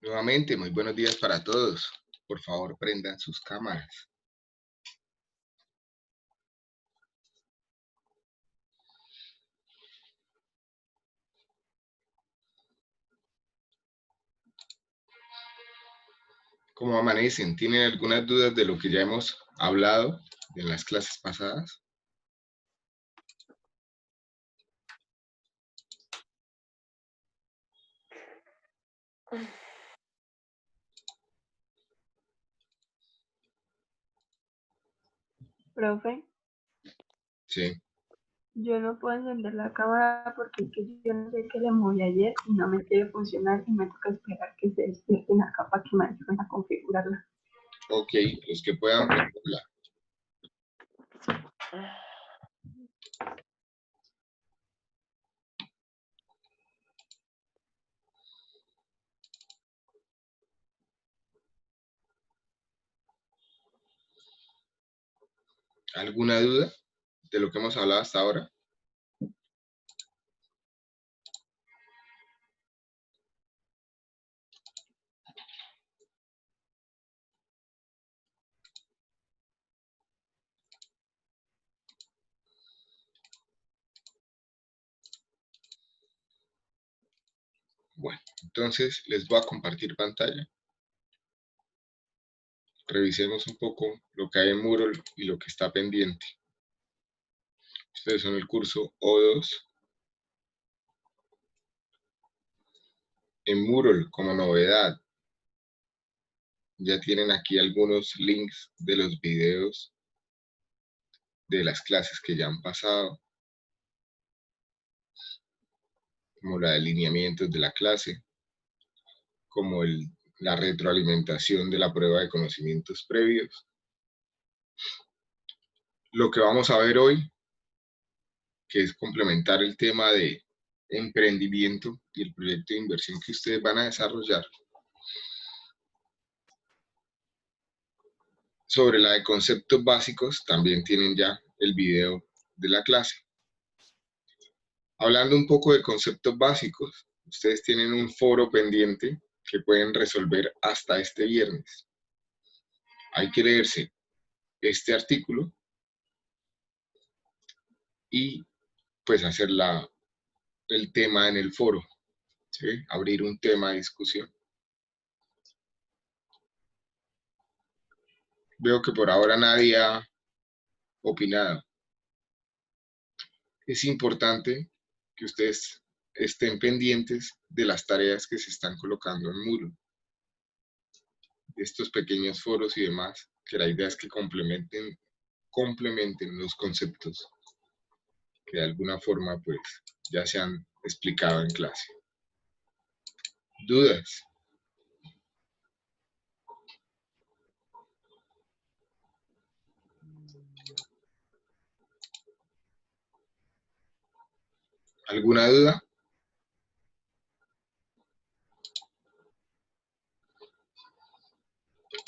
Nuevamente, muy buenos días para todos. Por favor, prendan sus cámaras. ¿Cómo amanecen? ¿Tienen algunas dudas de lo que ya hemos hablado en las clases pasadas? Profe, Sí. yo no puedo encender la cámara porque es que yo no sé qué le moví ayer y no me quiere funcionar y me toca esperar que se despierten acá para que me ayuden a configurarla. Ok, los que puedan prenderla. ¿Alguna duda de lo que hemos hablado hasta ahora? Bueno, entonces les voy a compartir pantalla. Revisemos un poco lo que hay en Moodle y lo que está pendiente. Ustedes son el curso O2. En Moodle, como novedad, ya tienen aquí algunos links de los videos de las clases que ya han pasado, como la de lineamientos de la clase, como la retroalimentación de la prueba de conocimientos previos. Lo que vamos a ver hoy, que es complementar el tema de emprendimiento y el proyecto de inversión que ustedes van a desarrollar. Sobre la de conceptos básicos, también tienen ya el video de la clase. Hablando un poco de conceptos básicos, ustedes tienen un foro pendiente que pueden resolver hasta este viernes. Hay que leerse este artículo y pues hacer el tema en el foro, ¿sí? Abrir un tema de discusión. Veo que por ahora nadie ha opinado. Es importante que ustedes estén pendientes de las tareas que se están colocando en Moodle, de estos pequeños foros y demás, que la idea es que complementen los conceptos que de alguna forma pues ya se han explicado en clase. ¿Dudas? ¿Alguna duda?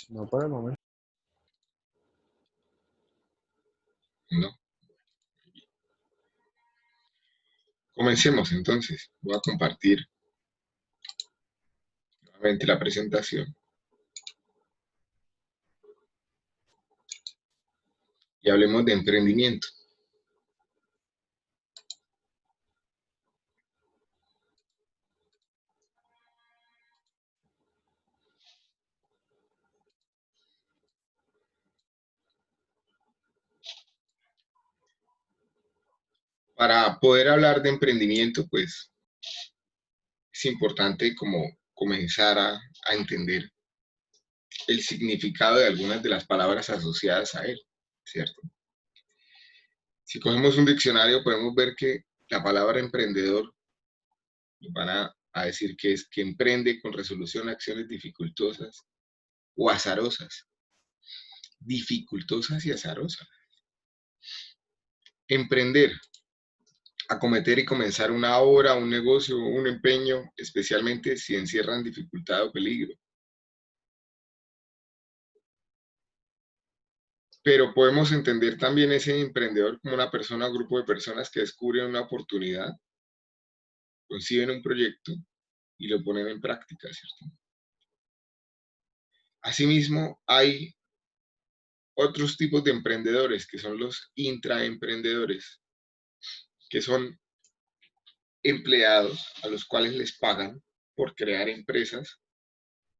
No por el momento. No. Comencemos entonces. Voy a compartir nuevamente la presentación y hablemos de emprendimiento. Para poder hablar de emprendimiento, pues es importante como comenzar a entender el significado de algunas de las palabras asociadas a él, ¿cierto? Si cogemos un diccionario podemos ver que la palabra emprendedor nos van a decir que es que emprende con resolución acciones dificultosas o azarosas. Dificultosas y azarosas. Emprender, acometer y comenzar una obra, un negocio, un empeño, especialmente si encierran dificultad o peligro. Pero podemos entender también ese emprendedor como una persona o grupo de personas que descubren una oportunidad, conciben un proyecto y lo ponen en práctica, ¿cierto? Asimismo, hay otros tipos de emprendedores, que son los intraemprendedores, que son empleados a los cuales les pagan por crear empresas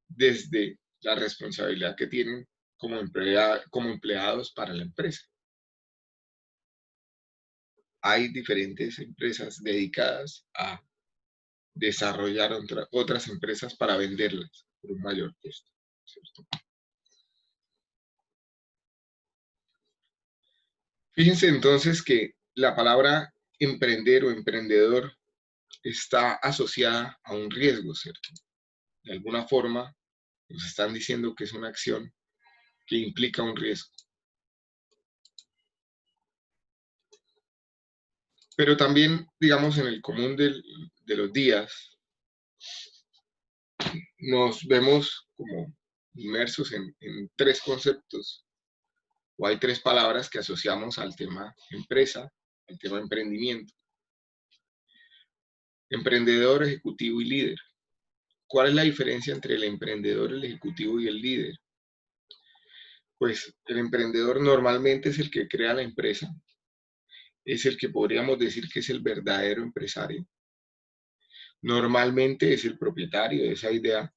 desde la responsabilidad que tienen como empleados para la empresa. Hay diferentes empresas dedicadas a desarrollar otras empresas para venderlas por un mayor costo, ¿cierto? Fíjense entonces que la palabra emprender o emprendedor está asociada a un riesgo, ¿cierto? De alguna forma nos están diciendo que es una acción que implica un riesgo. Pero también, digamos, en el común de los días, nos vemos como inmersos en tres conceptos, o hay tres palabras que asociamos al tema empresa, al tema emprendimiento. Emprendedor, ejecutivo y líder. ¿Cuál es la diferencia entre el emprendedor, el ejecutivo y el líder? Pues el emprendedor normalmente es el que crea la empresa, es el que podríamos decir que es el verdadero empresario. Normalmente es el propietario de esa idea.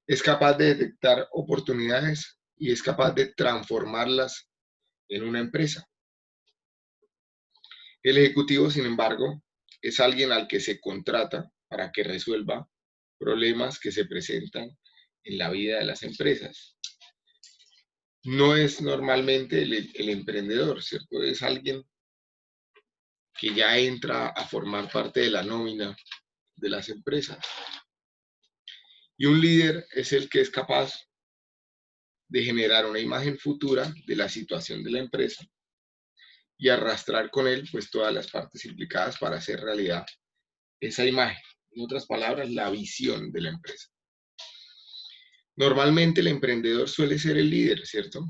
Es capaz de detectar oportunidades y es capaz de transformarlas en una empresa. El ejecutivo, sin embargo, es alguien al que se contrata para que resuelva problemas que se presentan en la vida de las empresas. No es normalmente el emprendedor, ¿cierto? Es alguien que ya entra a formar parte de la nómina de las empresas. Y un líder es el que es capaz de generar una imagen futura de la situación de la empresa y arrastrar con él pues todas las partes implicadas para hacer realidad esa imagen. En otras palabras, la visión de la empresa. Normalmente el emprendedor suele ser el líder, ¿cierto?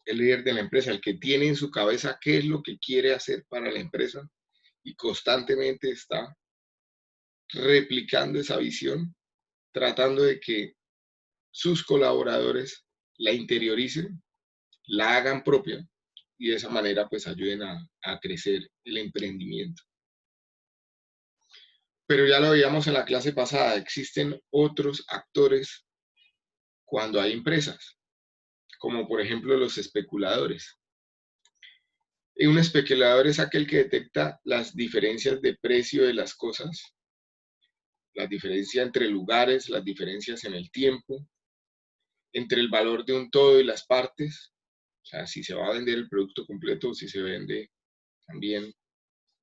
El líder de la empresa, el que tiene en su cabeza qué es lo que quiere hacer para la empresa y constantemente está replicando esa visión, tratando de que sus colaboradores la interioricen, la hagan propia y de esa manera pues ayuden a crecer el emprendimiento. Pero ya lo veíamos en la clase pasada, existen otros actores cuando hay empresas, como por ejemplo los especuladores. Y un especulador es aquel que detecta las diferencias de precio de las cosas, las diferencias entre lugares, las diferencias en el tiempo, entre el valor de un todo y las partes, o sea, si se va a vender el producto completo o si se vende también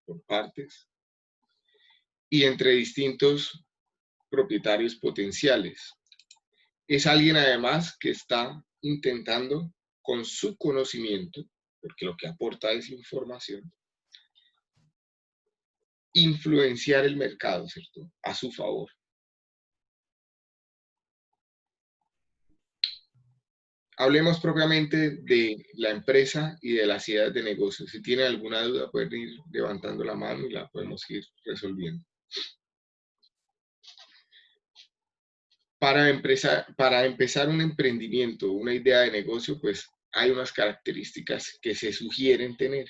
por partes, y entre distintos propietarios potenciales. Es alguien además que está intentando con su conocimiento, porque lo que aporta es información, influenciar el mercado, ¿cierto? A su favor. Hablemos propiamente de la empresa y de las ideas de negocio. Si tienen alguna duda, pueden ir levantando la mano y la podemos ir resolviendo. Para empezar un emprendimiento, una idea de negocio, pues hay unas características que se sugieren tener.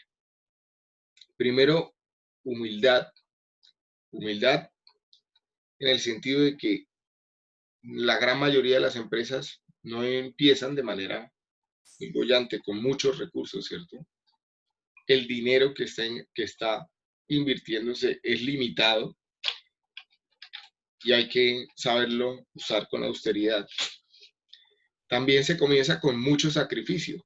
Primero, humildad. Humildad en el sentido de que la gran mayoría de las empresas no empiezan de manera muy bollante, con muchos recursos, ¿cierto? El dinero que está invirtiéndose es limitado y hay que saberlo usar con austeridad. También se comienza con mucho sacrificio.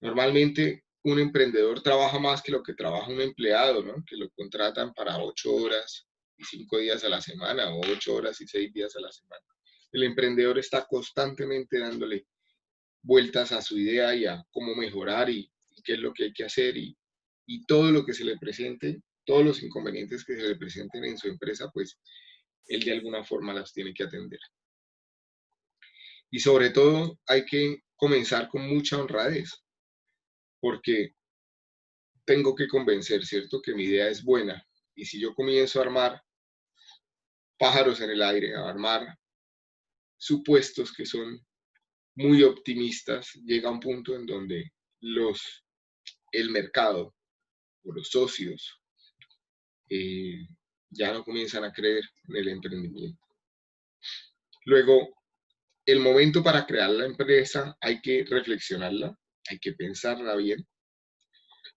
Normalmente un emprendedor trabaja más que lo que trabaja un empleado, ¿no? Que lo contratan para 8 horas y 5 días a la semana o 8 horas y 6 días a la semana. El emprendedor está constantemente dándole vueltas a su idea y a cómo mejorar y qué es lo que hay que hacer y todo lo que se le presente, todos los inconvenientes que se le presenten en su empresa, pues él de alguna forma las tiene que atender. Y sobre todo hay que comenzar con mucha honradez, porque tengo que convencer, ¿cierto?, que mi idea es buena. Y si yo comienzo a armar pájaros en el aire, a armar supuestos que son muy optimistas, llega un punto en donde el mercado o los socios ya no comienzan a creer en el emprendimiento. Luego, el momento para crear la empresa hay que reflexionarla, hay que pensarla bien,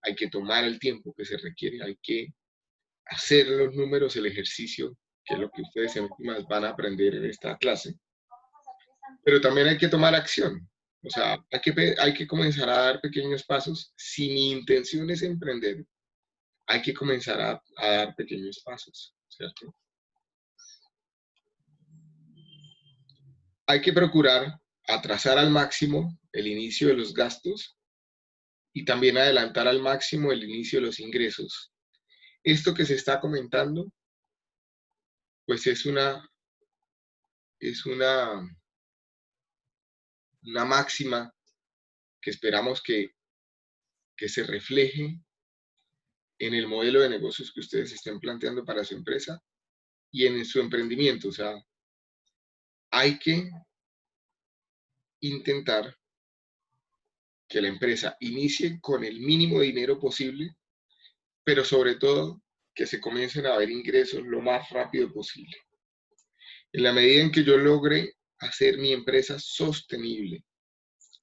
hay que tomar el tiempo que se requiere, hay que hacer los números, el ejercicio, que es lo que ustedes en últimas van a aprender en esta clase. Pero también hay que tomar acción. O sea, hay que comenzar a dar pequeños pasos. Si mi intención es emprender, hay que comenzar a dar pequeños pasos, ¿cierto? Hay que procurar atrasar al máximo el inicio de los gastos y también adelantar al máximo el inicio de los ingresos. Esto que se está comentando, pues es una máxima que esperamos que se refleje en el modelo de negocios que ustedes estén planteando para su empresa y en su emprendimiento. O sea, hay que intentar que la empresa inicie con el mínimo de dinero posible, pero sobre todo que se comiencen a ver ingresos lo más rápido posible. En la medida en que yo logre hacer mi empresa sostenible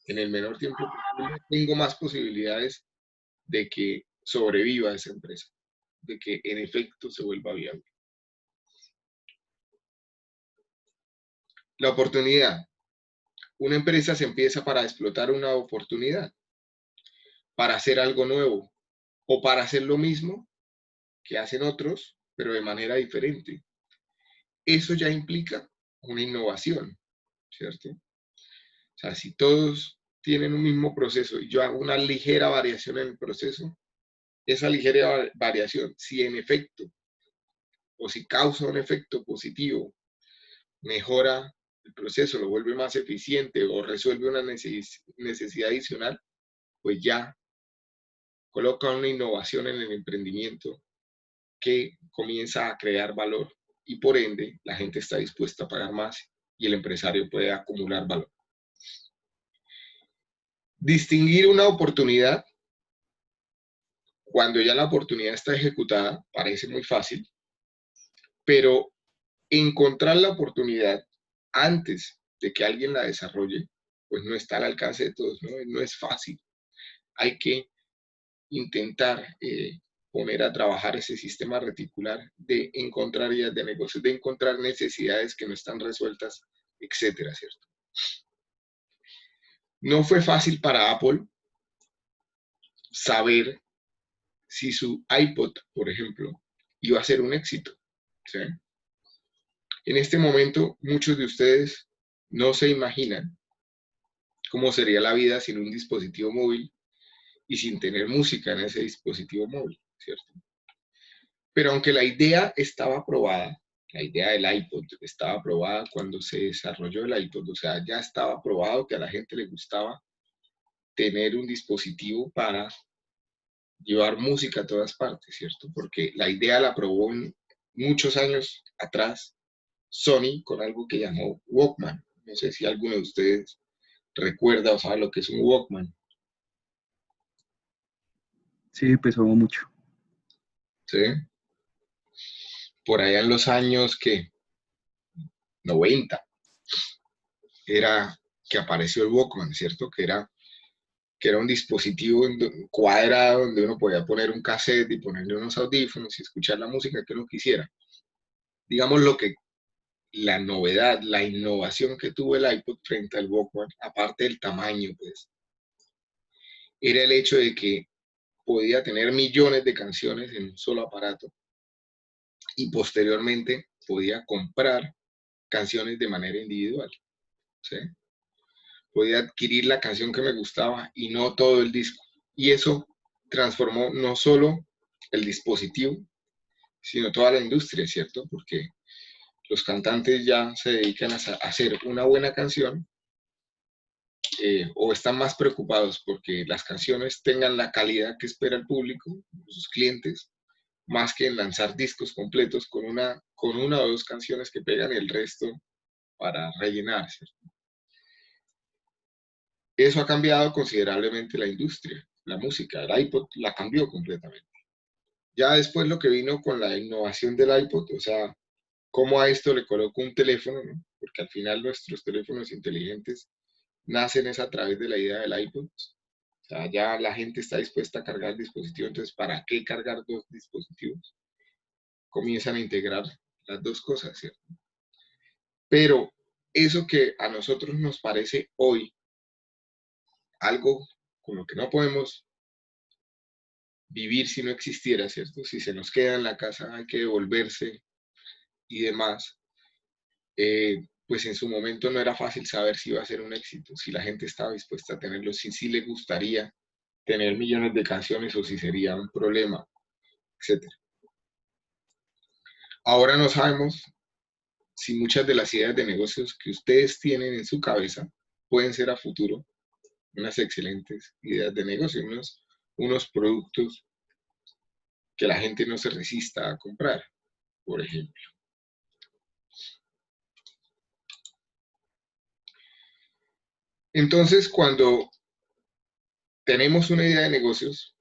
en el menor tiempo posible, tengo más posibilidades de que sobreviva esa empresa, de que en efecto se vuelva viable. La oportunidad. Una empresa se empieza para explotar una oportunidad, para hacer algo nuevo o para hacer lo mismo que hacen otros, pero de manera diferente. Eso ya implica una innovación, ¿cierto? O sea, si todos tienen un mismo proceso y yo hago una ligera variación en el proceso, esa ligera variación, si en efecto o si causa un efecto positivo, mejora el proceso, lo vuelve más eficiente o resuelve una necesidad adicional, pues ya coloca una innovación en el emprendimiento que comienza a crear valor y por ende la gente está dispuesta a pagar más y el empresario puede acumular valor. Distinguir una oportunidad cuando ya la oportunidad está ejecutada parece muy fácil, pero encontrar la oportunidad antes de que alguien la desarrolle, pues no está al alcance de todos, no es fácil. Hay que intentar poner a trabajar ese sistema reticular de encontrar ideas de negocios, de encontrar necesidades que no están resueltas, etcétera, ¿cierto? No fue fácil para Apple saber si su iPod, por ejemplo, iba a ser un éxito, ¿sí? En este momento, muchos de ustedes no se imaginan cómo sería la vida sin un dispositivo móvil y sin tener música en ese dispositivo móvil, ¿cierto? Pero aunque la idea estaba aprobada, la idea del iPod estaba aprobada cuando se desarrolló el iPod, o sea, ya estaba aprobado que a la gente le gustaba tener un dispositivo para llevar música a todas partes, ¿cierto? Porque la idea la aprobó muchos años atrás Sony con algo que llamó Walkman. No sé si alguno de ustedes recuerda o sabe lo que es un Walkman. Sí, pesó mucho. ¿Sí? Por allá en los años que 90 era que apareció el Walkman, ¿cierto? Que era un dispositivo cuadrado donde uno podía poner un cassette y ponerle unos audífonos y escuchar la música que uno quisiera. Digamos lo que la novedad, la innovación que tuvo el iPod frente al Walkman, aparte del tamaño, pues, era el hecho de que podía tener millones de canciones en un solo aparato y posteriormente podía comprar canciones de manera individual, ¿sí? Podía adquirir la canción que me gustaba y no todo el disco. Y eso transformó no solo el dispositivo, sino toda la industria, ¿cierto? Porque los cantantes ya se dedican a hacer una buena canción o están más preocupados porque las canciones tengan la calidad que espera el público, sus clientes, más que en lanzar discos completos con una o dos canciones que pegan y el resto para rellenar, ¿cierto? Eso ha cambiado considerablemente la industria, la música. El iPod la cambió completamente. Ya después lo que vino con la innovación del iPod, o sea, cómo a esto le coloco un teléfono, ¿no? Porque al final nuestros teléfonos inteligentes nacen es a través de la idea del iPod. O sea, ya la gente está dispuesta a cargar dispositivos, entonces, ¿para qué cargar dos dispositivos? Comienzan a integrar las dos cosas, ¿cierto? Pero eso que a nosotros nos parece hoy algo con lo que no podemos vivir si no existiera, ¿cierto? Si se nos queda en la casa, hay que devolverse y demás. Pues en su momento no era fácil saber si iba a ser un éxito, si la gente estaba dispuesta a tenerlo, si le gustaría tener millones de canciones o si sería un problema, etc. Ahora no sabemos si muchas de las ideas de negocios que ustedes tienen en su cabeza pueden ser a futuro unas excelentes ideas de negocio, unos productos que la gente no se resista a comprar, por ejemplo. Entonces, cuando tenemos una idea de negocios,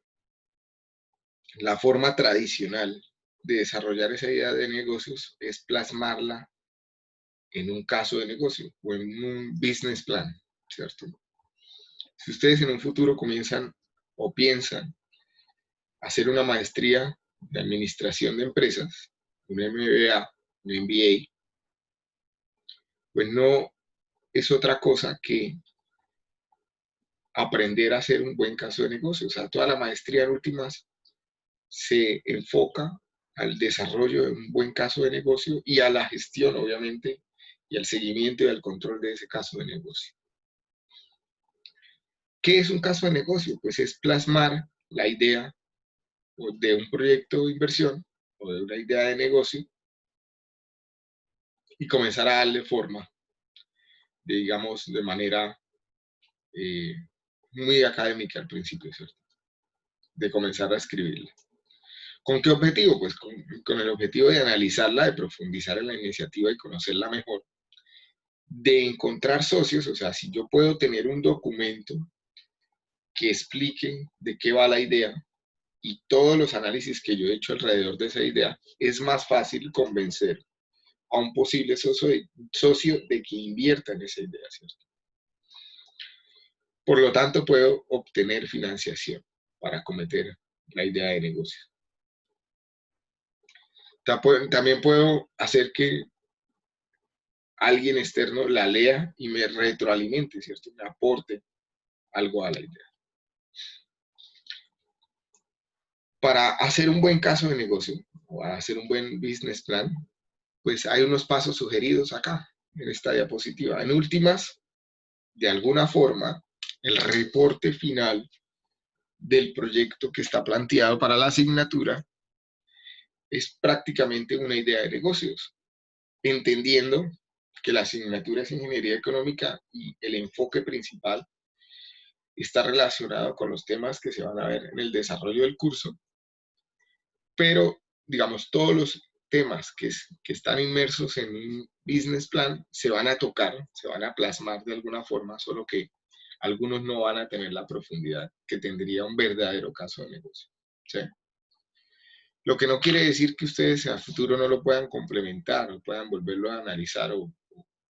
la forma tradicional de desarrollar esa idea de negocios es plasmarla en un caso de negocio o en un business plan, ¿cierto? Si ustedes en un futuro comienzan o piensan hacer una maestría de administración de empresas, un MBA, un MBA, pues no es otra cosa que aprender a hacer un buen caso de negocio. O sea, toda la maestría en últimas se enfoca al desarrollo de un buen caso de negocio y a la gestión, obviamente, y al seguimiento y al control de ese caso de negocio. ¿Qué es un caso de negocio? Pues es plasmar la idea de un proyecto de inversión o de una idea de negocio y comenzar a darle forma, digamos, de manera muy académica al principio, ¿cierto? De comenzar a escribirla. ¿Con qué objetivo? Pues con el objetivo de analizarla, de profundizar en la iniciativa y conocerla mejor, de encontrar socios, o sea, si yo puedo tener un documento que explique de qué va la idea y todos los análisis que yo he hecho alrededor de esa idea, es más fácil convencer a un posible socio de que invierta en esa idea, ¿cierto? Por lo tanto, puedo obtener financiación para cometer la idea de negocio. También puedo hacer que alguien externo la lea y me retroalimente, ¿cierto? Me aporte algo a la idea. Para hacer un buen caso de negocio o hacer un buen business plan, pues hay unos pasos sugeridos acá, en esta diapositiva. En últimas, de alguna forma, el reporte final del proyecto que está planteado para la asignatura es prácticamente una idea de negocios, entendiendo que la asignatura es ingeniería económica y el enfoque principal está relacionado con los temas que se van a ver en el desarrollo del curso, pero digamos, todos los temas que están inmersos en un business plan se van a tocar, se van a plasmar de alguna forma, solo que algunos no van a tener la profundidad que tendría un verdadero caso de negocio, ¿sí? Lo que no quiere decir que ustedes a futuro no lo puedan complementar o puedan volverlo a analizar o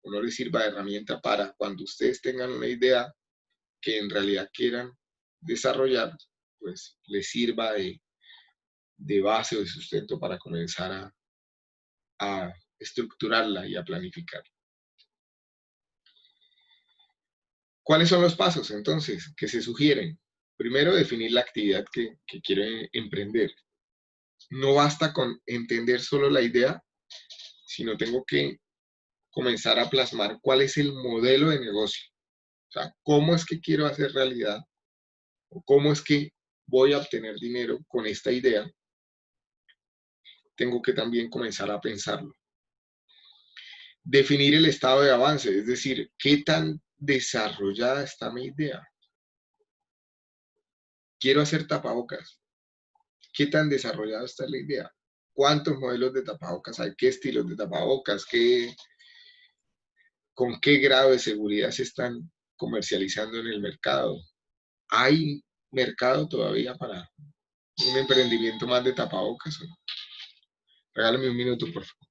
no les sirva de herramienta para cuando ustedes tengan una idea que en realidad quieran desarrollar, pues les sirva de base o de sustento para comenzar a estructurarla y a planificar. ¿Cuáles son los pasos entonces que se sugieren? Primero, definir la actividad que quieren emprender. No basta con entender solo la idea, sino tengo que comenzar a plasmar cuál es el modelo de negocio. O sea, cómo es que quiero hacer realidad o cómo es que voy a obtener dinero con esta idea. Tengo que también comenzar a pensarlo. Definir el estado de avance, es decir, qué tan desarrollada está mi idea. Quiero hacer tapabocas. ¿Qué tan desarrollada está la idea? ¿Cuántos modelos de tapabocas hay? ¿Qué estilos de tapabocas? con qué grado de seguridad se están comercializando en el mercado. ¿Hay mercado todavía para un emprendimiento más de tapabocas? Regálame un minuto, por favor.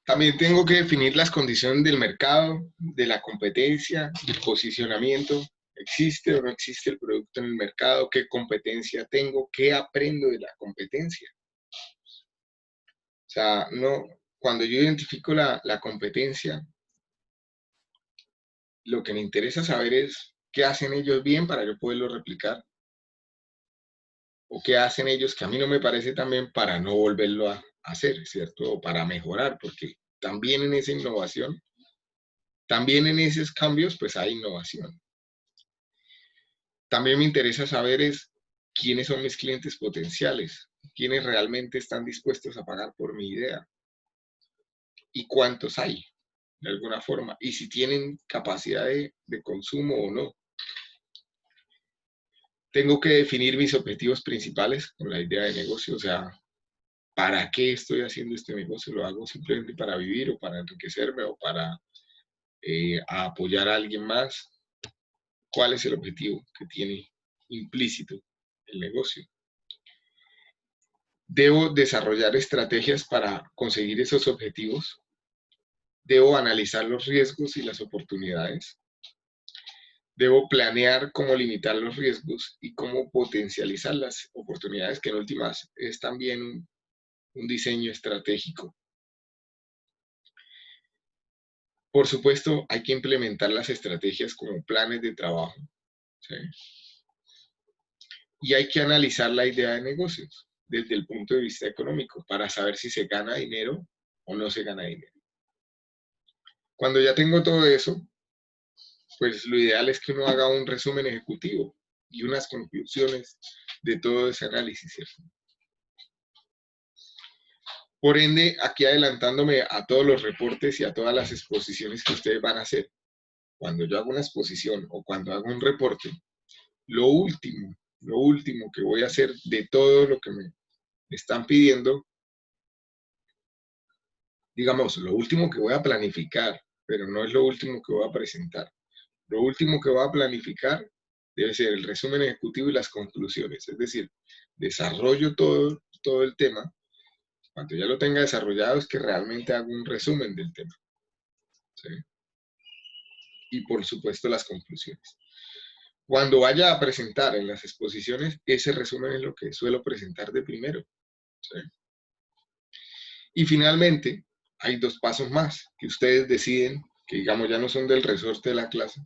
También tengo que definir las condiciones del mercado, de la competencia, del posicionamiento. ¿Existe o no existe el producto en el mercado? ¿Qué competencia tengo? ¿Qué aprendo de la competencia? O sea, no, cuando yo identifico la competencia, lo que me interesa saber es qué hacen ellos bien para yo poderlo replicar, o qué hacen ellos que a mí no me parece tan bien para no volverlo a hacer, ¿cierto? O para mejorar, porque también en esa innovación, también en esos cambios, pues hay innovación. También me interesa saber es quiénes son mis clientes potenciales, quiénes realmente están dispuestos a pagar por mi idea y cuántos hay, de alguna forma, y si tienen capacidad de consumo o no. Tengo que definir mis objetivos principales con la idea de negocio, o sea, ¿para qué estoy haciendo este negocio? ¿Lo hago simplemente para vivir o para enriquecerme o para apoyar a alguien más? ¿Cuál es el objetivo que tiene implícito el negocio? Debo desarrollar estrategias para conseguir esos objetivos. Debo analizar los riesgos y las oportunidades. Debo planear cómo limitar los riesgos y cómo potencializar las oportunidades, que en últimas es también un diseño estratégico. Por supuesto, hay que implementar las estrategias como planes de trabajo, ¿sí? Y hay que analizar la idea de negocios desde el punto de vista económico para saber si se gana dinero o no se gana dinero. Cuando ya tengo todo eso, pues lo ideal es que uno haga un resumen ejecutivo y unas conclusiones de todo ese análisis, ¿cierto? Por ende, aquí adelantándome a todos los reportes y a todas las exposiciones que ustedes van a hacer, cuando yo hago una exposición o cuando hago un reporte, lo último que voy a hacer de todo lo que me están pidiendo, digamos, lo último que voy a planificar, pero no es lo último que voy a presentar. Lo último que voy a planificar debe ser el resumen ejecutivo y las conclusiones, es decir, desarrollo todo el tema. Cuando ya lo tenga desarrollado es que realmente hago un resumen del tema, ¿sí? Y por supuesto las conclusiones. Cuando vaya a presentar en las exposiciones, ese resumen es lo que suelo presentar de primero, ¿sí? Y finalmente, hay dos pasos más que ustedes deciden, que digamos ya no son del resorte de la clase,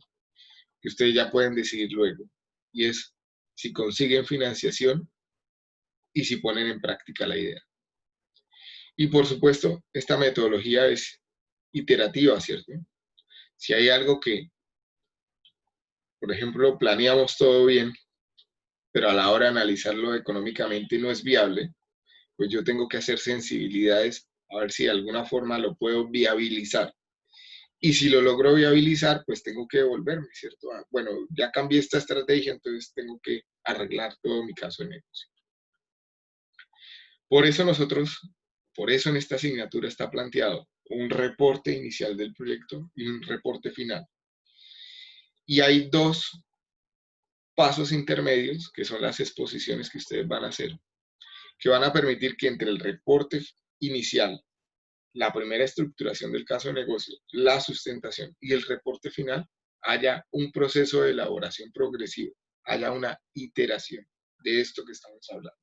que ustedes ya pueden decidir luego. Y es si consiguen financiación y si ponen en práctica la idea. Y por supuesto, esta metodología es iterativa, ¿cierto? Si hay algo que, por ejemplo, planeamos todo bien, pero a la hora de analizarlo económicamente no es viable, pues yo tengo que hacer sensibilidades a ver si de alguna forma lo puedo viabilizar. Y si lo logro viabilizar, pues tengo que devolverme, ¿cierto? Bueno, ya cambié esta estrategia, entonces tengo que arreglar todo mi caso de negocio. Por eso en esta asignatura está planteado un reporte inicial del proyecto y un reporte final. Y hay dos pasos intermedios, que son las exposiciones que ustedes van a hacer, que van a permitir que entre el reporte inicial, la primera estructuración del caso de negocio, la sustentación y el reporte final, haya un proceso de elaboración progresivo, haya una iteración de esto que estamos hablando,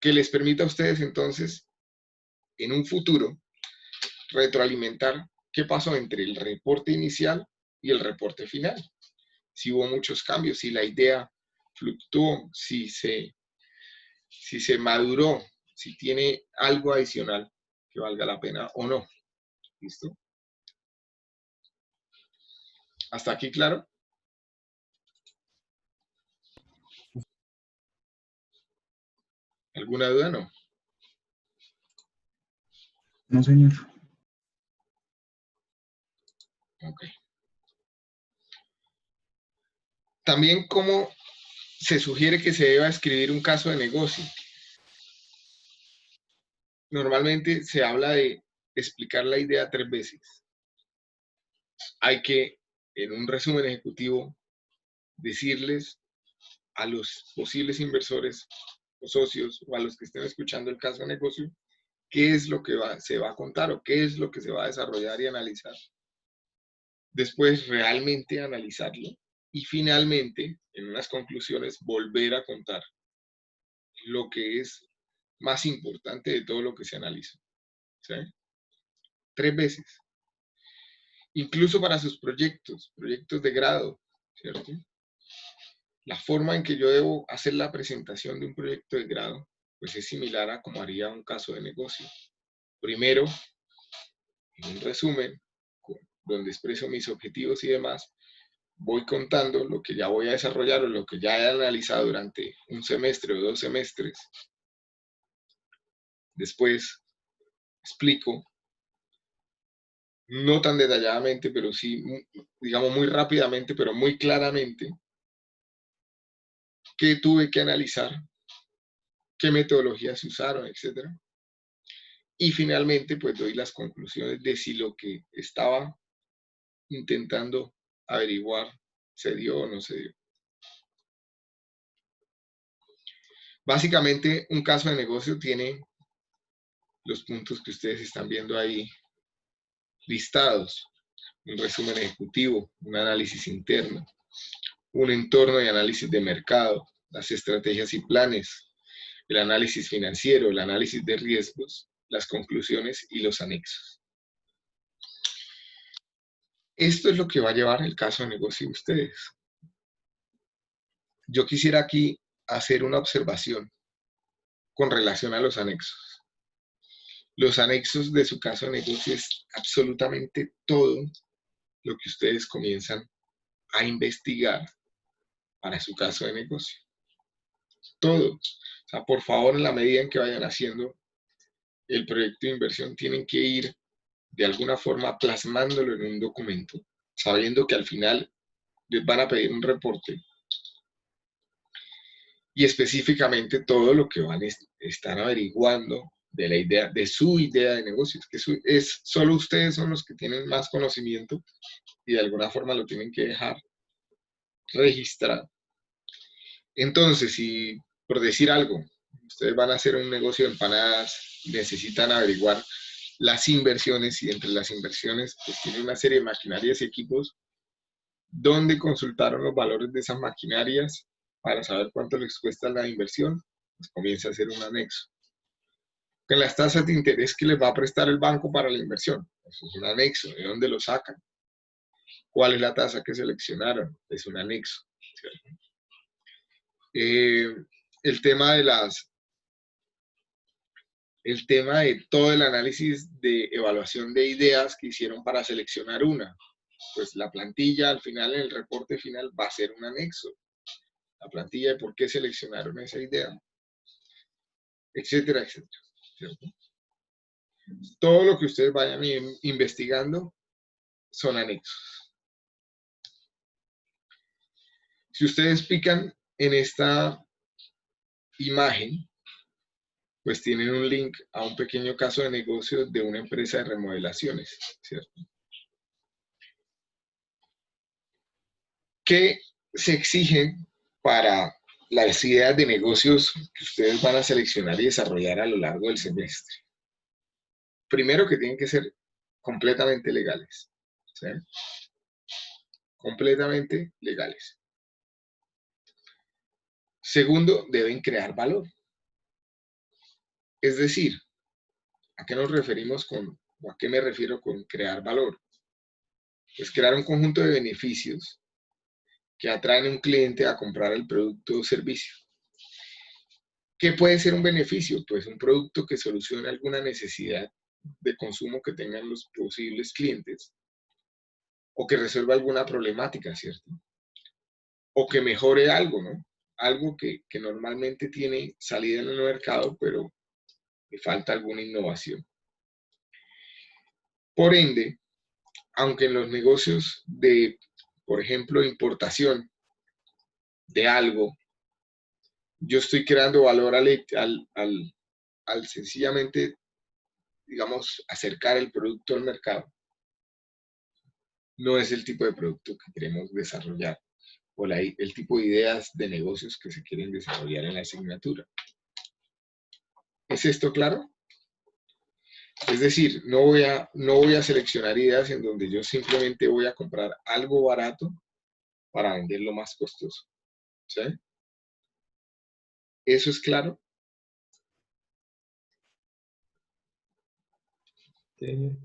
que les permita a ustedes entonces, en un futuro, retroalimentar qué pasó entre el reporte inicial y el reporte final. Si hubo muchos cambios, si la idea fluctuó, si se maduró, si tiene algo adicional que valga la pena o no. ¿Listo? ¿Hasta aquí claro? ¿Alguna duda? No. No, señor. Ok. También, ¿cómo se sugiere que se deba escribir un caso de negocio? Normalmente se habla de explicar la idea 3 veces. Hay que, en un resumen ejecutivo, decirles a los posibles inversores o socios o a los que estén escuchando el caso de negocio qué es lo que se va a contar o qué es lo que se va a desarrollar y analizar. Después realmente analizarlo y finalmente, en unas conclusiones, volver a contar lo que es más importante de todo lo que se analizó. ¿Sí? 3 veces. Incluso para sus proyectos de grado, ¿cierto? La forma en que yo debo hacer la presentación de un proyecto de grado, pues es similar a como haría un caso de negocio. Primero, en un resumen, donde expreso mis objetivos y demás, voy contando lo que ya voy a desarrollar o lo que ya he analizado durante un semestre o 2 semestres. Después explico, no tan detalladamente, pero sí, digamos muy rápidamente, pero muy claramente, qué tuve que analizar, qué metodologías se usaron, etc. Y finalmente, pues doy las conclusiones de si lo que estaba intentando averiguar se dio o no se dio. Básicamente, un caso de negocio tiene los puntos que ustedes están viendo ahí listados. Un resumen ejecutivo, un análisis interno, un entorno de análisis de mercado, las estrategias y planes, el análisis financiero, el análisis de riesgos, las conclusiones y los anexos. Esto es lo que va a llevar el caso de negocio de ustedes. Yo quisiera aquí hacer una observación con relación a los anexos. Los anexos de su caso de negocio es absolutamente todo lo que ustedes comienzan a investigar para su caso de negocio. Todo. O sea, por favor, en la medida en que vayan haciendo el proyecto de inversión, tienen que ir de alguna forma plasmándolo en un documento, sabiendo que al final les van a pedir un reporte y específicamente todo lo que van a estar averiguando de la idea, de su idea de negocios, que solo ustedes son los que tienen más conocimiento y de alguna forma lo tienen que dejar registrado. Entonces, si por decir algo, ustedes van a hacer un negocio de empanadas y necesitan averiguar las inversiones, y entre las inversiones pues tienen una serie de maquinarias y equipos, donde consultaron los valores de esas maquinarias para saber cuánto les cuesta la inversión, pues comienza a hacer un anexo. En las tasas de interés que les va a prestar el banco para la inversión, eso es un anexo. ¿De dónde lo sacan? ¿Cuál es la tasa que seleccionaron? Es un anexo. El tema de todo el análisis de evaluación de ideas que hicieron para seleccionar una. Pues la plantilla al final, en el reporte final, va a ser un anexo. La plantilla de por qué seleccionaron esa idea, etcétera, etcétera. ¿Cierto? Todo lo que ustedes vayan investigando son anexos. Si ustedes pican en esta imagen, pues tienen un link a un pequeño caso de negocio de una empresa de remodelaciones, ¿cierto? ¿Qué se exige para las ideas de negocios que ustedes van a seleccionar y desarrollar a lo largo del semestre? Primero, que tienen que ser completamente legales, ¿sí? Completamente legales. Segundo, deben crear valor. Es decir, ¿a qué nos referimos o a qué me refiero con crear valor? Pues crear un conjunto de beneficios que atraen a un cliente a comprar el producto o servicio. ¿Qué puede ser un beneficio? Pues un producto que solucione alguna necesidad de consumo que tengan los posibles clientes, o que resuelva alguna problemática, ¿cierto? O que mejore algo, ¿no? algo que normalmente tiene salida en el mercado, pero le falta alguna innovación. Por ende, aunque en los negocios de, por ejemplo, importación de algo, yo estoy creando valor al sencillamente, digamos, acercar el producto al mercado, no es el tipo de producto que queremos desarrollar o el tipo de ideas de negocios que se quieren desarrollar en la asignatura. ¿Es esto claro? Es decir, no voy a seleccionar ideas en donde yo simplemente voy a comprar algo barato para venderlo más costoso. ¿Sí? ¿Eso es claro? Sí.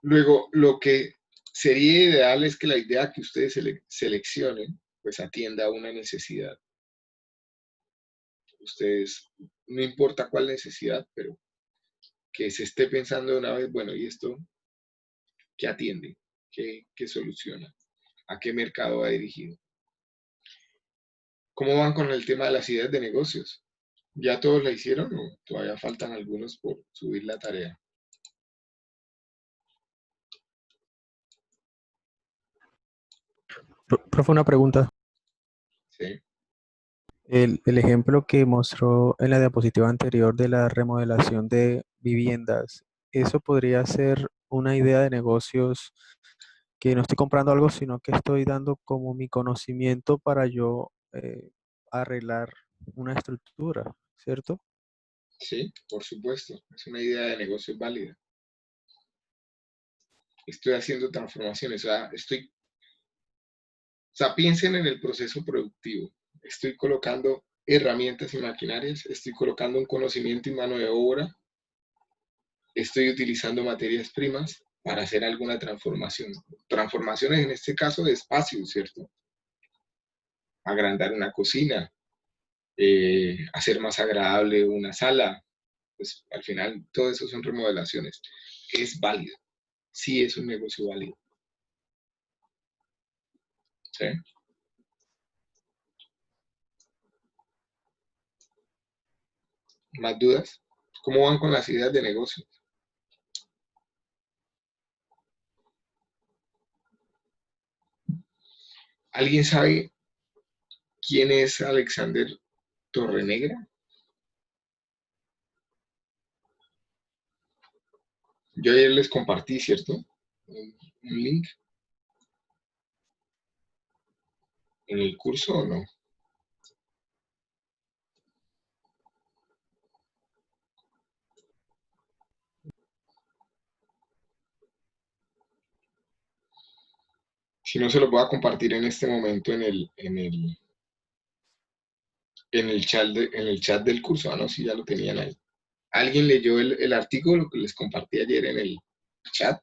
Luego, lo que sería ideal es que la idea que ustedes seleccionen, pues atienda a una necesidad. Ustedes, no importa cuál necesidad, pero que se esté pensando de una vez, bueno, ¿y esto qué atiende? ¿Qué soluciona? ¿A qué mercado va dirigido? ¿Cómo van con el tema de las ideas de negocios? ¿Ya todos la hicieron o todavía faltan algunos por subir la tarea? Profe, una pregunta. ¿Sí? El ejemplo que mostró en la diapositiva anterior de la remodelación de viviendas, ¿eso podría ser una idea de negocios que no estoy comprando algo, sino que estoy dando como mi conocimiento para yo arreglar una estructura, ¿cierto? Sí, por supuesto. Es una idea de negocio válida. Estoy haciendo transformaciones. O sea, piensen en el proceso productivo. Estoy colocando herramientas y maquinarias, estoy colocando un conocimiento y mano de obra, estoy utilizando materias primas para hacer alguna transformación. Transformaciones en este caso de espacio, ¿cierto? Agrandar una cocina, hacer más agradable una sala. Pues al final todo eso son remodelaciones. Es válido. Sí es un negocio válido. ¿Sí? ¿Más dudas? ¿Cómo van con las ideas de negocio? ¿Alguien sabe quién es Alexander Torrenegra? Yo ayer les compartí, ¿cierto? Un link en el curso o no. Si no, se los voy a compartir en este momento en el chat del curso. Ah, no, si ya lo tenían ahí. ¿Alguien leyó el artículo que les compartí ayer en el chat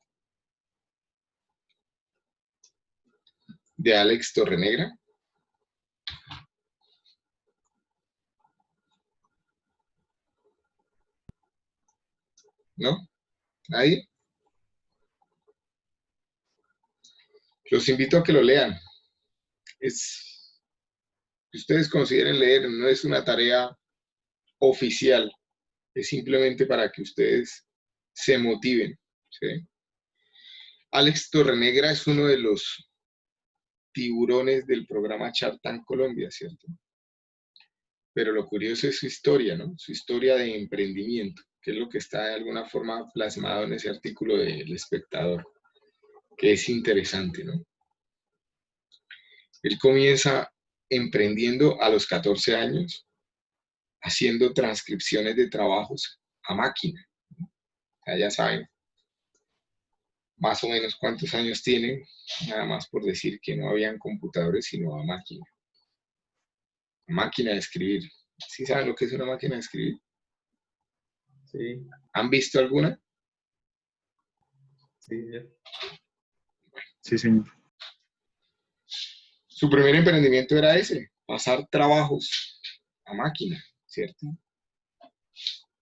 de Alex Torrenegra? ¿No? ¿Nadie? Los invito a que lo lean. Es, que ustedes consideren leer, no es una tarea oficial, es simplemente para que ustedes se motiven. ¿Sí? Alex Torrenegra es uno de los tiburones del programa Shark Tank Colombia, ¿cierto? Pero lo curioso es su historia, ¿no? Su historia de emprendimiento, que es lo que está de alguna forma plasmado en ese artículo del Espectador, que es interesante, ¿no? Él comienza emprendiendo a los 14 años, haciendo transcripciones de trabajos a máquina. Ya saben más o menos cuántos años tienen, nada más por decir que no habían computadores, sino a máquina. Máquina de escribir. ¿Sí saben lo que es una máquina de escribir? Sí, ¿Han visto alguna? sí, ya. Sí, señor. Su primer emprendimiento era ese, pasar trabajos a máquina, ¿cierto?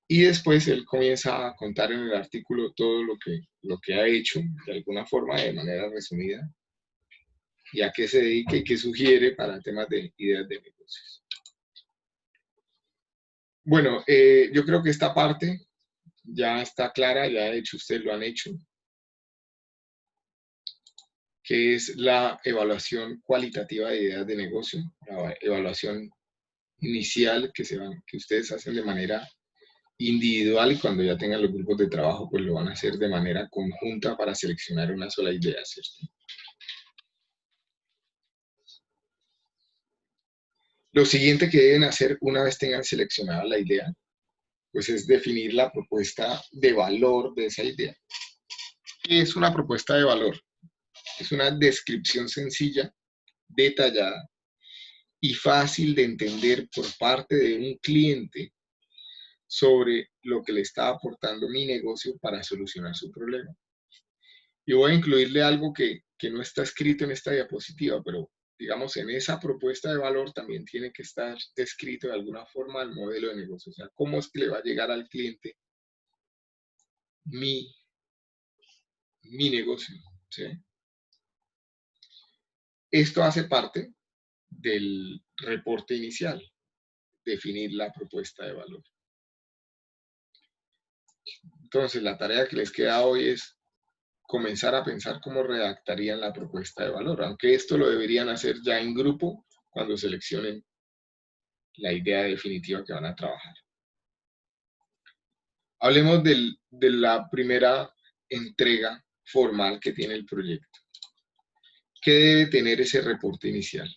Y después él comienza a contar en el artículo todo lo que ha hecho, de alguna forma, de manera resumida, y a qué se dedica y qué sugiere para temas de ideas de negocios. Bueno, yo creo que esta parte ya está clara, ya de hecho ustedes lo han hecho, que es la evaluación cualitativa de ideas de negocio, la evaluación inicial que ustedes hacen de manera individual, y cuando ya tengan los grupos de trabajo, pues lo van a hacer de manera conjunta para seleccionar una sola idea, ¿cierto? Lo siguiente que deben hacer una vez tengan seleccionada la idea, pues es definir la propuesta de valor de esa idea. ¿Qué es una propuesta de valor? Es una descripción sencilla, detallada y fácil de entender por parte de un cliente sobre lo que le está aportando mi negocio para solucionar su problema. Y voy a incluirle algo que no está escrito en esta diapositiva, pero digamos en esa propuesta de valor también tiene que estar descrito de alguna forma el modelo de negocio. O sea, cómo es que le va a llegar al cliente mi negocio, ¿sí? Esto hace parte del reporte inicial, definir la propuesta de valor. Entonces, la tarea que les queda hoy es comenzar a pensar cómo redactarían la propuesta de valor, aunque esto lo deberían hacer ya en grupo cuando seleccionen la idea definitiva que van a trabajar. Hablemos de la primera entrega formal que tiene el proyecto. ¿Qué debe tener ese reporte inicial?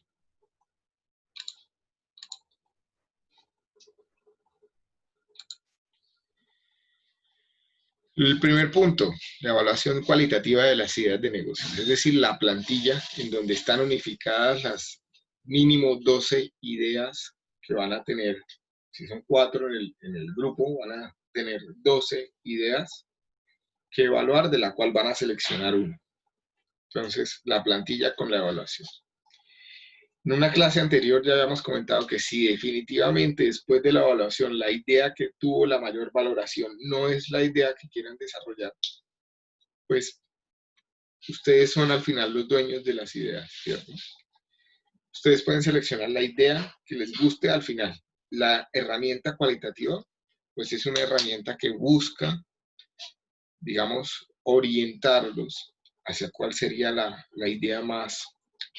El primer punto, la evaluación cualitativa de las ideas de negocio, es decir, la plantilla en donde están unificadas las mínimo 12 ideas que van a tener. Si son 4 en el grupo, van a tener 12 ideas que evaluar, de la cual van a seleccionar una. Entonces, la plantilla con la evaluación. En una clase anterior ya habíamos comentado que si definitivamente después de la evaluación la idea que tuvo la mayor valoración no es la idea que quieran desarrollar, pues ustedes son al final los dueños de las ideas, ¿cierto? Ustedes pueden seleccionar la idea que les guste al final. La herramienta cualitativa, pues es una herramienta que busca, digamos, orientarlos hacia cuál sería la idea más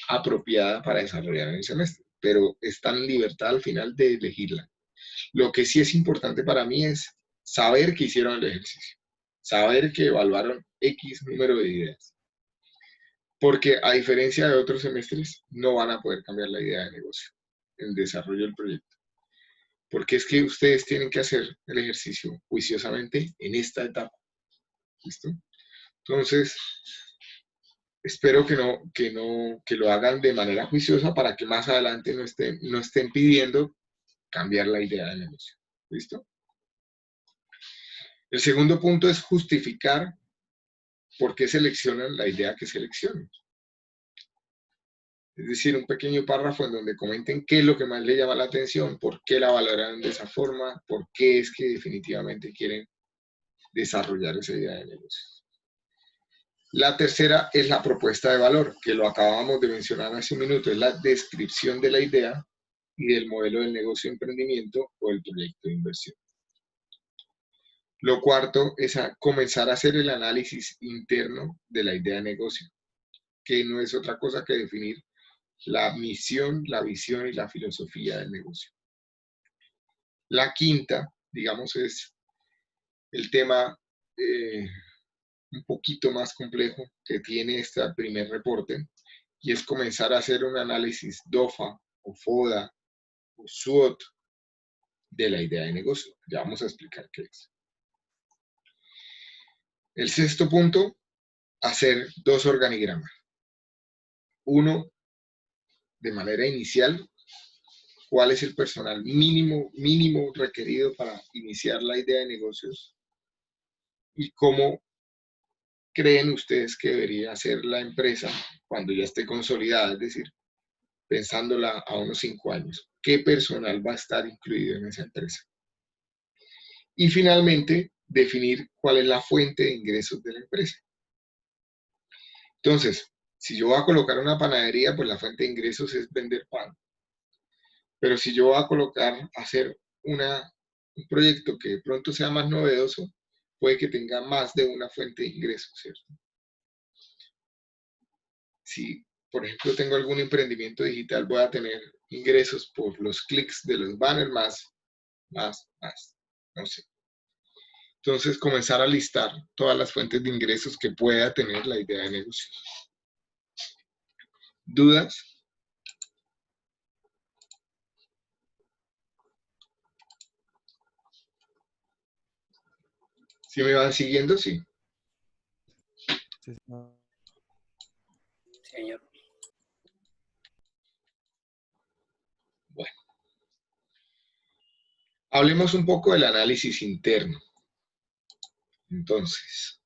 apropiada para desarrollar en el semestre, pero están en libertad al final de elegirla. Lo que sí es importante para mí es saber que hicieron el ejercicio, saber que evaluaron X número de ideas, porque a diferencia de otros semestres, no van a poder cambiar la idea de negocio en el desarrollo del proyecto, porque es que ustedes tienen que hacer el ejercicio juiciosamente en esta etapa. ¿Listo? Entonces, espero que lo hagan de manera juiciosa para que más adelante no estén pidiendo cambiar la idea de negocio. ¿Listo? El segundo punto es justificar por qué seleccionan la idea que seleccionan. Es decir, un pequeño párrafo en donde comenten qué es lo que más le llama la atención, por qué la valoran de esa forma, por qué es que definitivamente quieren desarrollar esa idea de negocio. La tercera es la propuesta de valor, que lo acabamos de mencionar hace un minuto, es la descripción de la idea y del modelo del negocio de emprendimiento o el proyecto de inversión. Lo cuarto es comenzar a hacer el análisis interno de la idea de negocio, que no es otra cosa que definir la misión, la visión y la filosofía del negocio. La quinta, digamos, es el tema un poquito más complejo que tiene este primer reporte, y es comenzar a hacer un análisis DOFA o FODA o SWOT de la idea de negocio. Ya vamos a explicar qué es. El sexto punto, hacer 2 organigramas. Uno, de manera inicial, cuál es el personal mínimo requerido para iniciar la idea de negocios y cómo creen ustedes que debería ser la empresa cuando ya esté consolidada, es decir, pensándola a unos 5 años. ¿Qué personal va a estar incluido en esa empresa? Y finalmente, definir cuál es la fuente de ingresos de la empresa. Entonces, Si yo voy a colocar una panadería, pues la fuente de ingresos es vender pan. Pero si yo voy a colocar, hacer un proyecto que de pronto sea más novedoso, puede que tenga más de una fuente de ingresos, ¿cierto? Si, por ejemplo, tengo algún emprendimiento digital, voy a tener ingresos por los clics de los banners más, no sé. Entonces, comenzar a listar todas las fuentes de ingresos que pueda tener la idea de negocio. ¿Dudas? ¿Sí me van siguiendo? Sí. Sí, Señor. Bueno. Hablemos un poco del análisis interno. Entonces,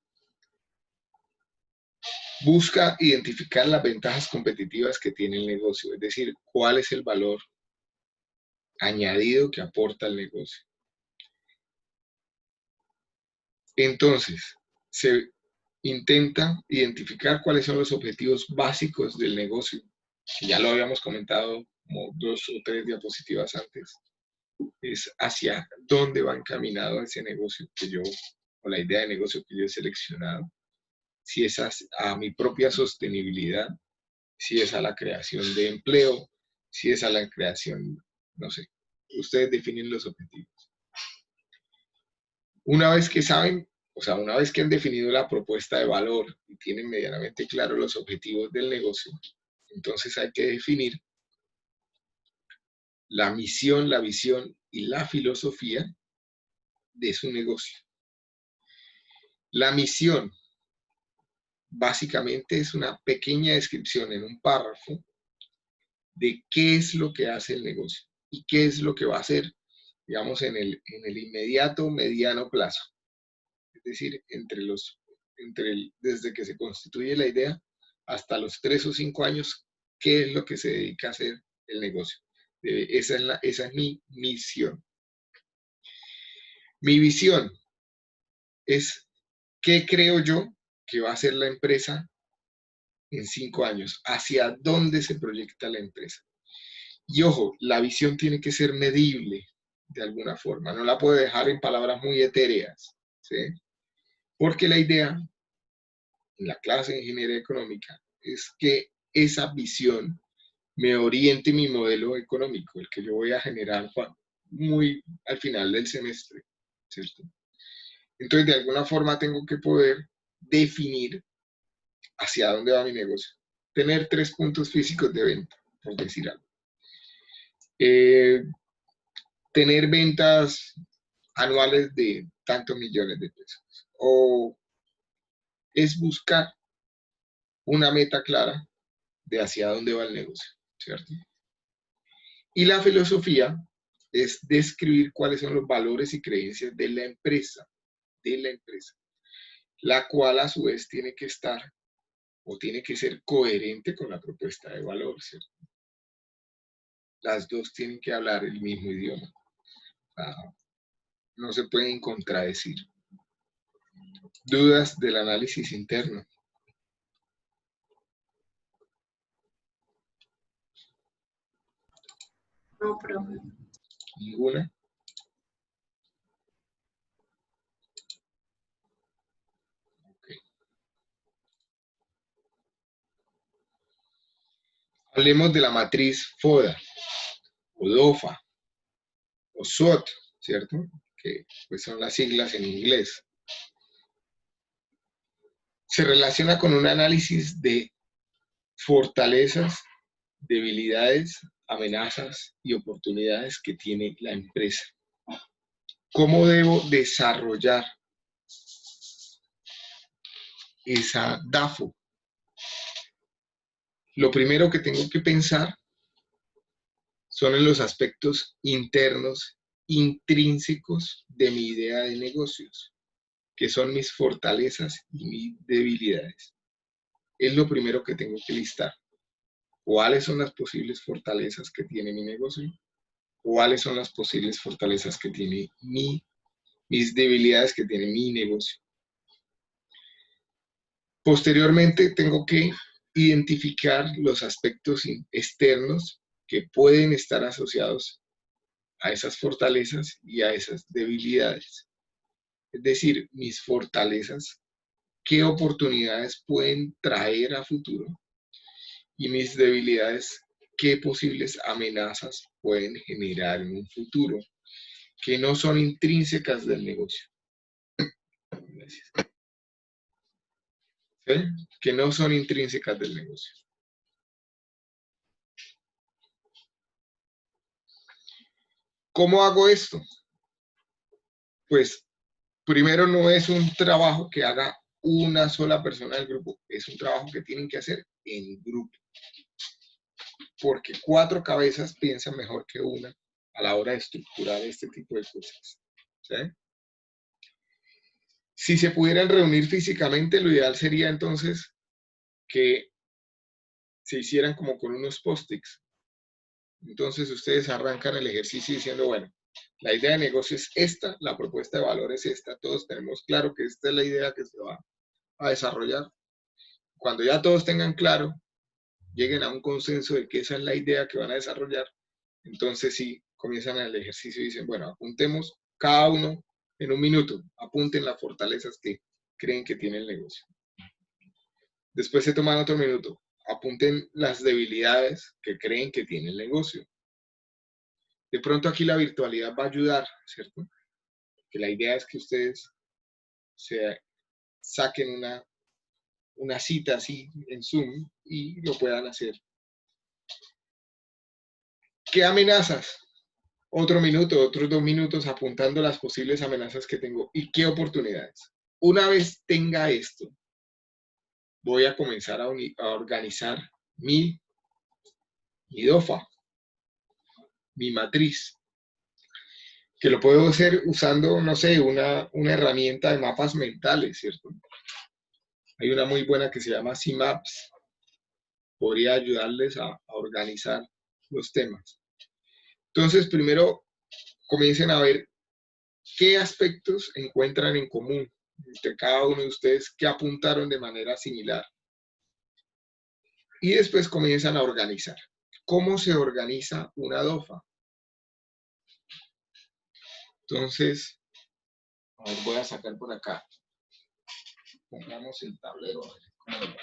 busca identificar las ventajas competitivas que tiene el negocio, es decir, cuál es el valor añadido que aporta el negocio. Entonces, se intenta identificar cuáles son los objetivos básicos del negocio, que ya lo habíamos comentado como 2 o 3 diapositivas antes. Es hacia dónde va encaminado ese negocio que yo, o la idea de negocio que yo he seleccionado. Si es a mi propia sostenibilidad, si es a la creación de empleo, si es a la creación, no sé, ustedes definen los objetivos. Una vez que saben, o sea, una vez que han definido la propuesta de valor y tienen medianamente claro los objetivos del negocio, entonces hay que definir la misión, la visión y la filosofía de su negocio. La misión básicamente es una pequeña descripción en un párrafo de qué es lo que hace el negocio y qué es lo que va a hacer, digamos, en el inmediato mediano plazo. Es decir, desde que se constituye la idea hasta los 3 o 5 años, qué es lo que se dedica a hacer el negocio. Esa es mi misión. Mi visión es qué creo yo que va a ser la empresa en 5 años, hacia dónde se proyecta la empresa. Y ojo, la visión tiene que ser medible de alguna forma, no la puedo dejar en palabras muy etéreas, ¿sí? Porque la idea en la clase de ingeniería económica es que esa visión me oriente mi modelo económico, el que yo voy a generar muy al final del semestre, ¿cierto? Entonces, de alguna forma tengo que poder definir hacia dónde va mi negocio. Tener 3 puntos físicos de venta, por decir algo. Tener ventas anuales de tantos millones de pesos. O es buscar una meta clara de hacia dónde va el negocio, ¿cierto? Y la filosofía es describir cuáles son los valores y creencias de la empresa, la cual a su vez tiene que estar o tiene que ser coherente con la propuesta de valor, ¿cierto? Las dos tienen que hablar el mismo idioma. No se pueden contradecir. ¿Dudas del análisis interno? No, profe. ¿Ninguna? Okay. Hablemos de la matriz FODA, o DOFA, o SWOT, ¿cierto? Que pues son las siglas en inglés. Se relaciona con un análisis de fortalezas, debilidades, amenazas y oportunidades que tiene la empresa. ¿Cómo debo desarrollar esa DAFO? Lo primero que tengo que pensar son en los aspectos internos, intrínsecos de mi idea de negocios, que son mis fortalezas y mis debilidades. Es lo primero que tengo que listar. ¿Cuáles son las posibles fortalezas que tiene mi negocio? ¿Cuáles son las posibles fortalezas que tiene mis debilidades que tiene mi negocio? Posteriormente tengo que identificar los aspectos externos que pueden estar asociados a esas fortalezas y a esas debilidades. Es decir, mis fortalezas, qué oportunidades pueden traer a futuro, y mis debilidades, qué posibles amenazas pueden generar en un futuro, que no son intrínsecas del negocio. Gracias. ¿Sí? Que no son intrínsecas del negocio. ¿Cómo hago esto? Pues primero, no es un trabajo que haga una sola persona del grupo, es un trabajo que tienen que hacer en grupo, porque 4 cabezas piensan mejor que una a la hora de estructurar este tipo de cosas. ¿Sí? Si se pudieran reunir físicamente, lo ideal sería entonces que se hicieran como con unos post-its. Entonces ustedes arrancan el ejercicio diciendo, bueno, la idea de negocio es esta, la propuesta de valor es esta, todos tenemos claro que esta es la idea que se va a desarrollar. Cuando ya todos tengan claro, lleguen a un consenso de que esa es la idea que van a desarrollar, entonces sí, comienzan el ejercicio y dicen, bueno, apuntemos cada uno en un minuto, apunten las fortalezas que creen que tiene el negocio. Después se toman otro minuto, apunten las debilidades que creen que tiene el negocio. De pronto aquí la virtualidad va a ayudar, ¿cierto? Que la idea es que ustedes se saquen una cita así en Zoom y lo puedan hacer. ¿Qué amenazas? Otro minuto, otros 2 minutos apuntando las posibles amenazas que tengo y qué oportunidades. Una vez tenga esto, voy a comenzar a organizar mi DOFA, mi matriz, que lo puedo hacer usando, no sé, una herramienta de mapas mentales, ¿cierto? Hay una muy buena que se llama CMAPS, podría ayudarles a organizar los temas. Entonces, primero comiencen a ver qué aspectos encuentran en común entre cada uno de ustedes que apuntaron de manera similar. Y después comienzan a organizar. ¿Cómo se organiza una DOFA? Entonces, a ver, voy a sacar por acá. Pongamos el tablero. A ver.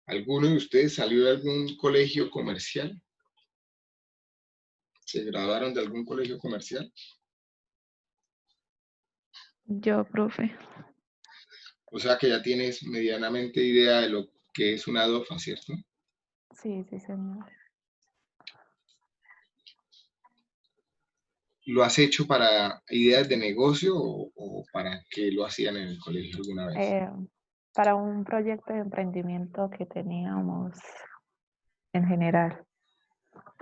¿Alguno de ustedes salió de algún colegio comercial? ¿Se graduaron de algún colegio comercial? Yo, profe. O sea que ya tienes medianamente idea de lo que es una DOFA, ¿cierto? Sí, sí, señor. ¿Lo has hecho para ideas de negocio o para qué lo hacían en el colegio alguna vez? Para un proyecto de emprendimiento que teníamos en general.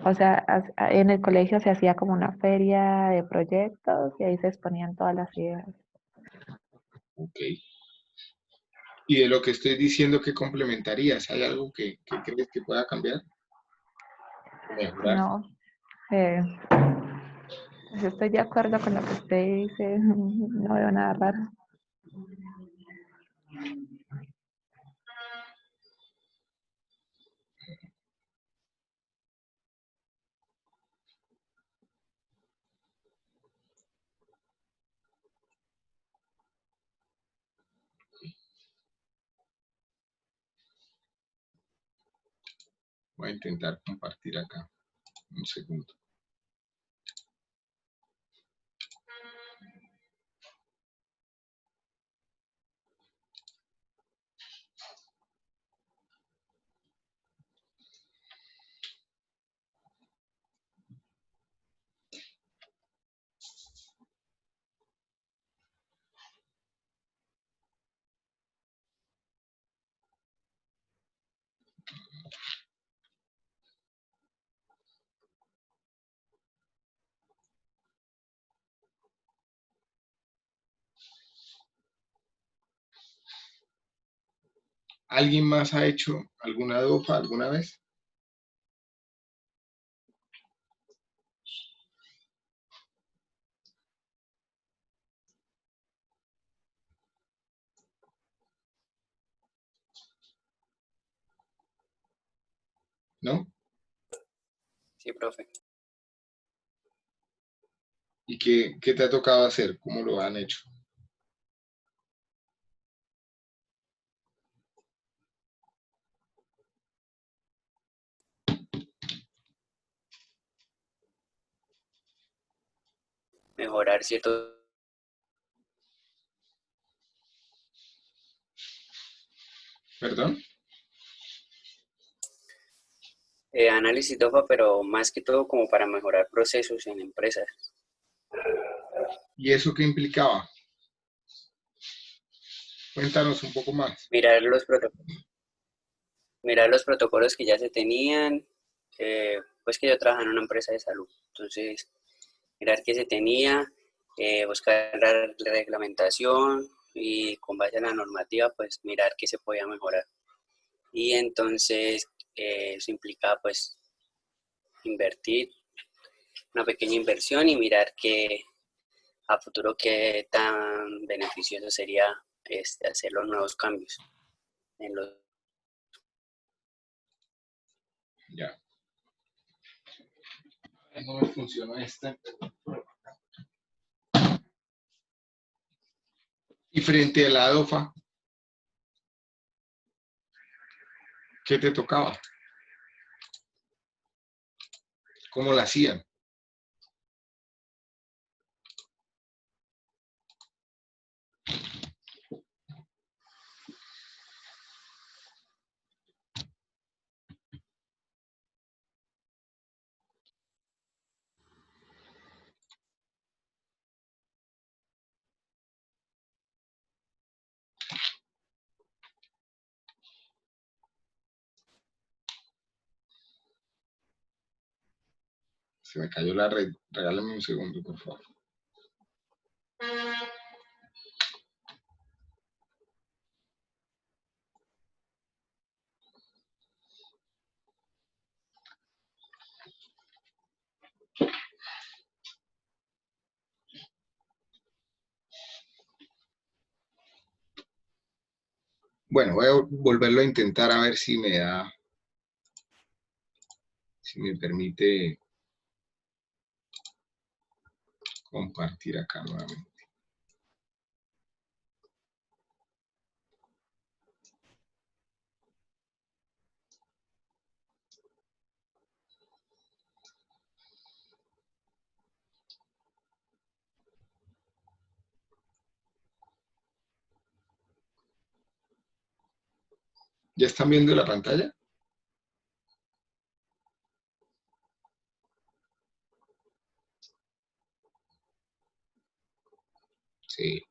O sea, en el colegio se hacía como una feria de proyectos y ahí se exponían todas las ideas. Ok. Y de lo que estoy diciendo, ¿qué complementarías? ¿Hay algo que crees que pueda cambiar? ¿Mejorar? No, eh, pues estoy de acuerdo con lo que usted dice, no veo nada raro. Voy a intentar compartir acá. Un segundo. ¿Alguien más ha hecho alguna DOFA alguna vez? ¿No? Sí, profe. ¿Y qué te ha tocado hacer? ¿Cómo lo han hecho? Mejorar ciertos ¿Perdón? análisis DOFA, pero más que todo como para mejorar procesos en empresas. ¿Y eso qué implicaba? Cuéntanos un poco más. Mirar los protocolos que ya se tenían, pues que yo trabajaba en una empresa de salud. Entonces, mirar qué se tenía, buscar la reglamentación y con base en la normativa, pues mirar qué se podía mejorar. Y entonces eso implicaba pues invertir una pequeña inversión y mirar que a futuro qué tan beneficioso sería hacer los nuevos cambios en los. Ya. No me funcionó este. Y frente a la DOFA, ¿qué te tocaba? ¿Cómo la hacían? Se me cayó la red. Regálame un segundo, por favor. Bueno, voy a volverlo a intentar a ver si me da, si me permite compartir acá nuevamente. ¿Ya están viendo la pantalla? Sí.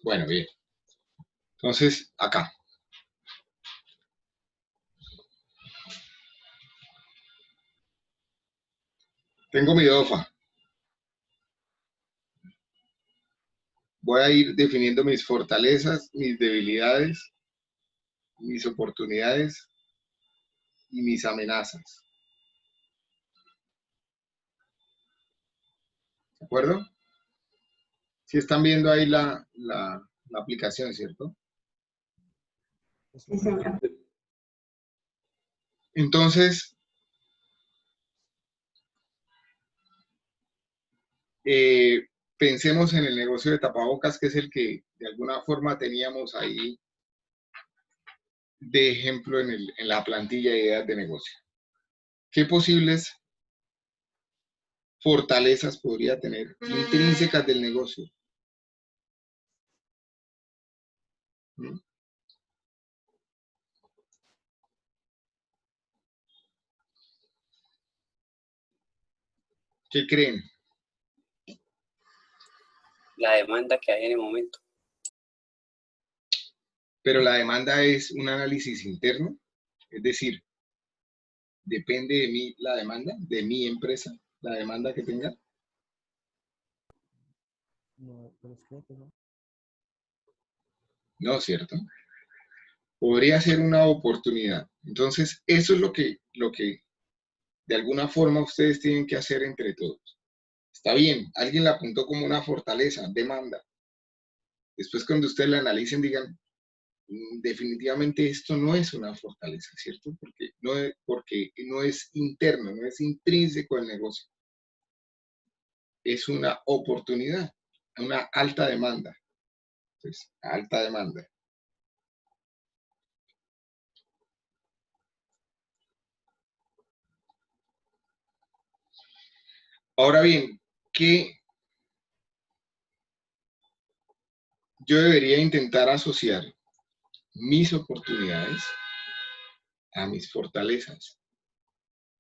Bueno, bien. Entonces, acá. Tengo mi DOFA. Voy a ir definiendo mis fortalezas, mis debilidades, mis oportunidades y mis amenazas. ¿De acuerdo? Si están viendo ahí la aplicación, ¿cierto? Sí, señor. Entonces, Pensemos en el negocio de tapabocas, que es el que de alguna forma teníamos ahí de ejemplo en la plantilla de ideas de negocio. ¿Qué posibles fortalezas podría tener intrínsecas del negocio? ¿Mm? ¿Qué creen? La demanda que hay en el momento. Pero la demanda es un análisis interno, es decir, depende de mí la demanda, de mi empresa, la demanda que tenga. No, pero es que no. No, ¿cierto? Podría ser una oportunidad. Entonces, eso es lo que de alguna forma ustedes tienen que hacer entre todos. Está bien, alguien la apuntó como una fortaleza, demanda. Después cuando ustedes la analicen digan, definitivamente esto no es una fortaleza, ¿cierto? Porque no es interno, no es intrínseco al negocio. Es una oportunidad, una alta demanda. Entonces, alta demanda. Ahora bien, ¿qué yo debería intentar asociar mis oportunidades a mis fortalezas?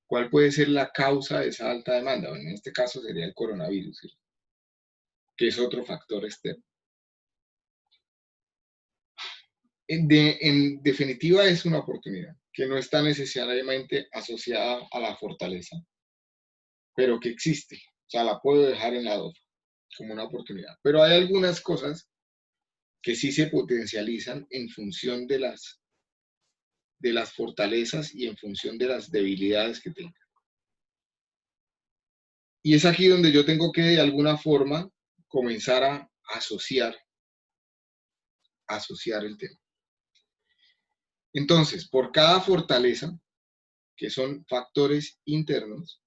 ¿Cuál puede ser la causa de esa alta demanda? Bueno, en este caso sería el coronavirus, ¿sí? Que es otro factor externo. En definitiva es una oportunidad que no está necesariamente asociada a la fortaleza, pero que existe. O sea, la puedo dejar en la DOFA como una oportunidad. Pero hay algunas cosas que sí se potencializan en función de las fortalezas y en función de las debilidades que tenga. Y es aquí donde yo tengo que de alguna forma comenzar a asociar el tema. Entonces, por cada fortaleza, que son factores internos,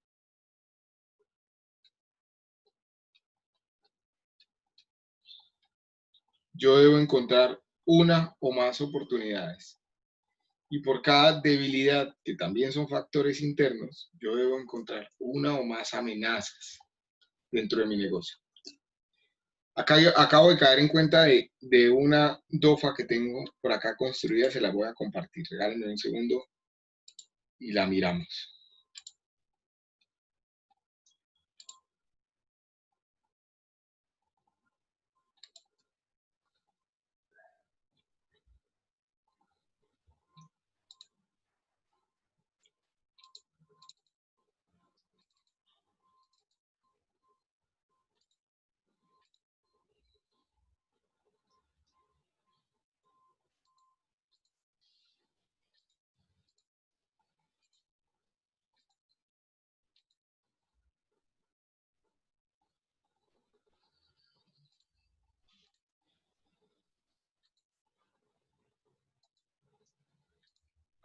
yo debo encontrar una o más oportunidades. Y por cada debilidad, que también son factores internos, yo debo encontrar una o más amenazas dentro de mi negocio. Acá yo acabo de caer en cuenta de una DOFA que tengo por acá construida, se la voy a compartir. Regálenme un segundo y la miramos.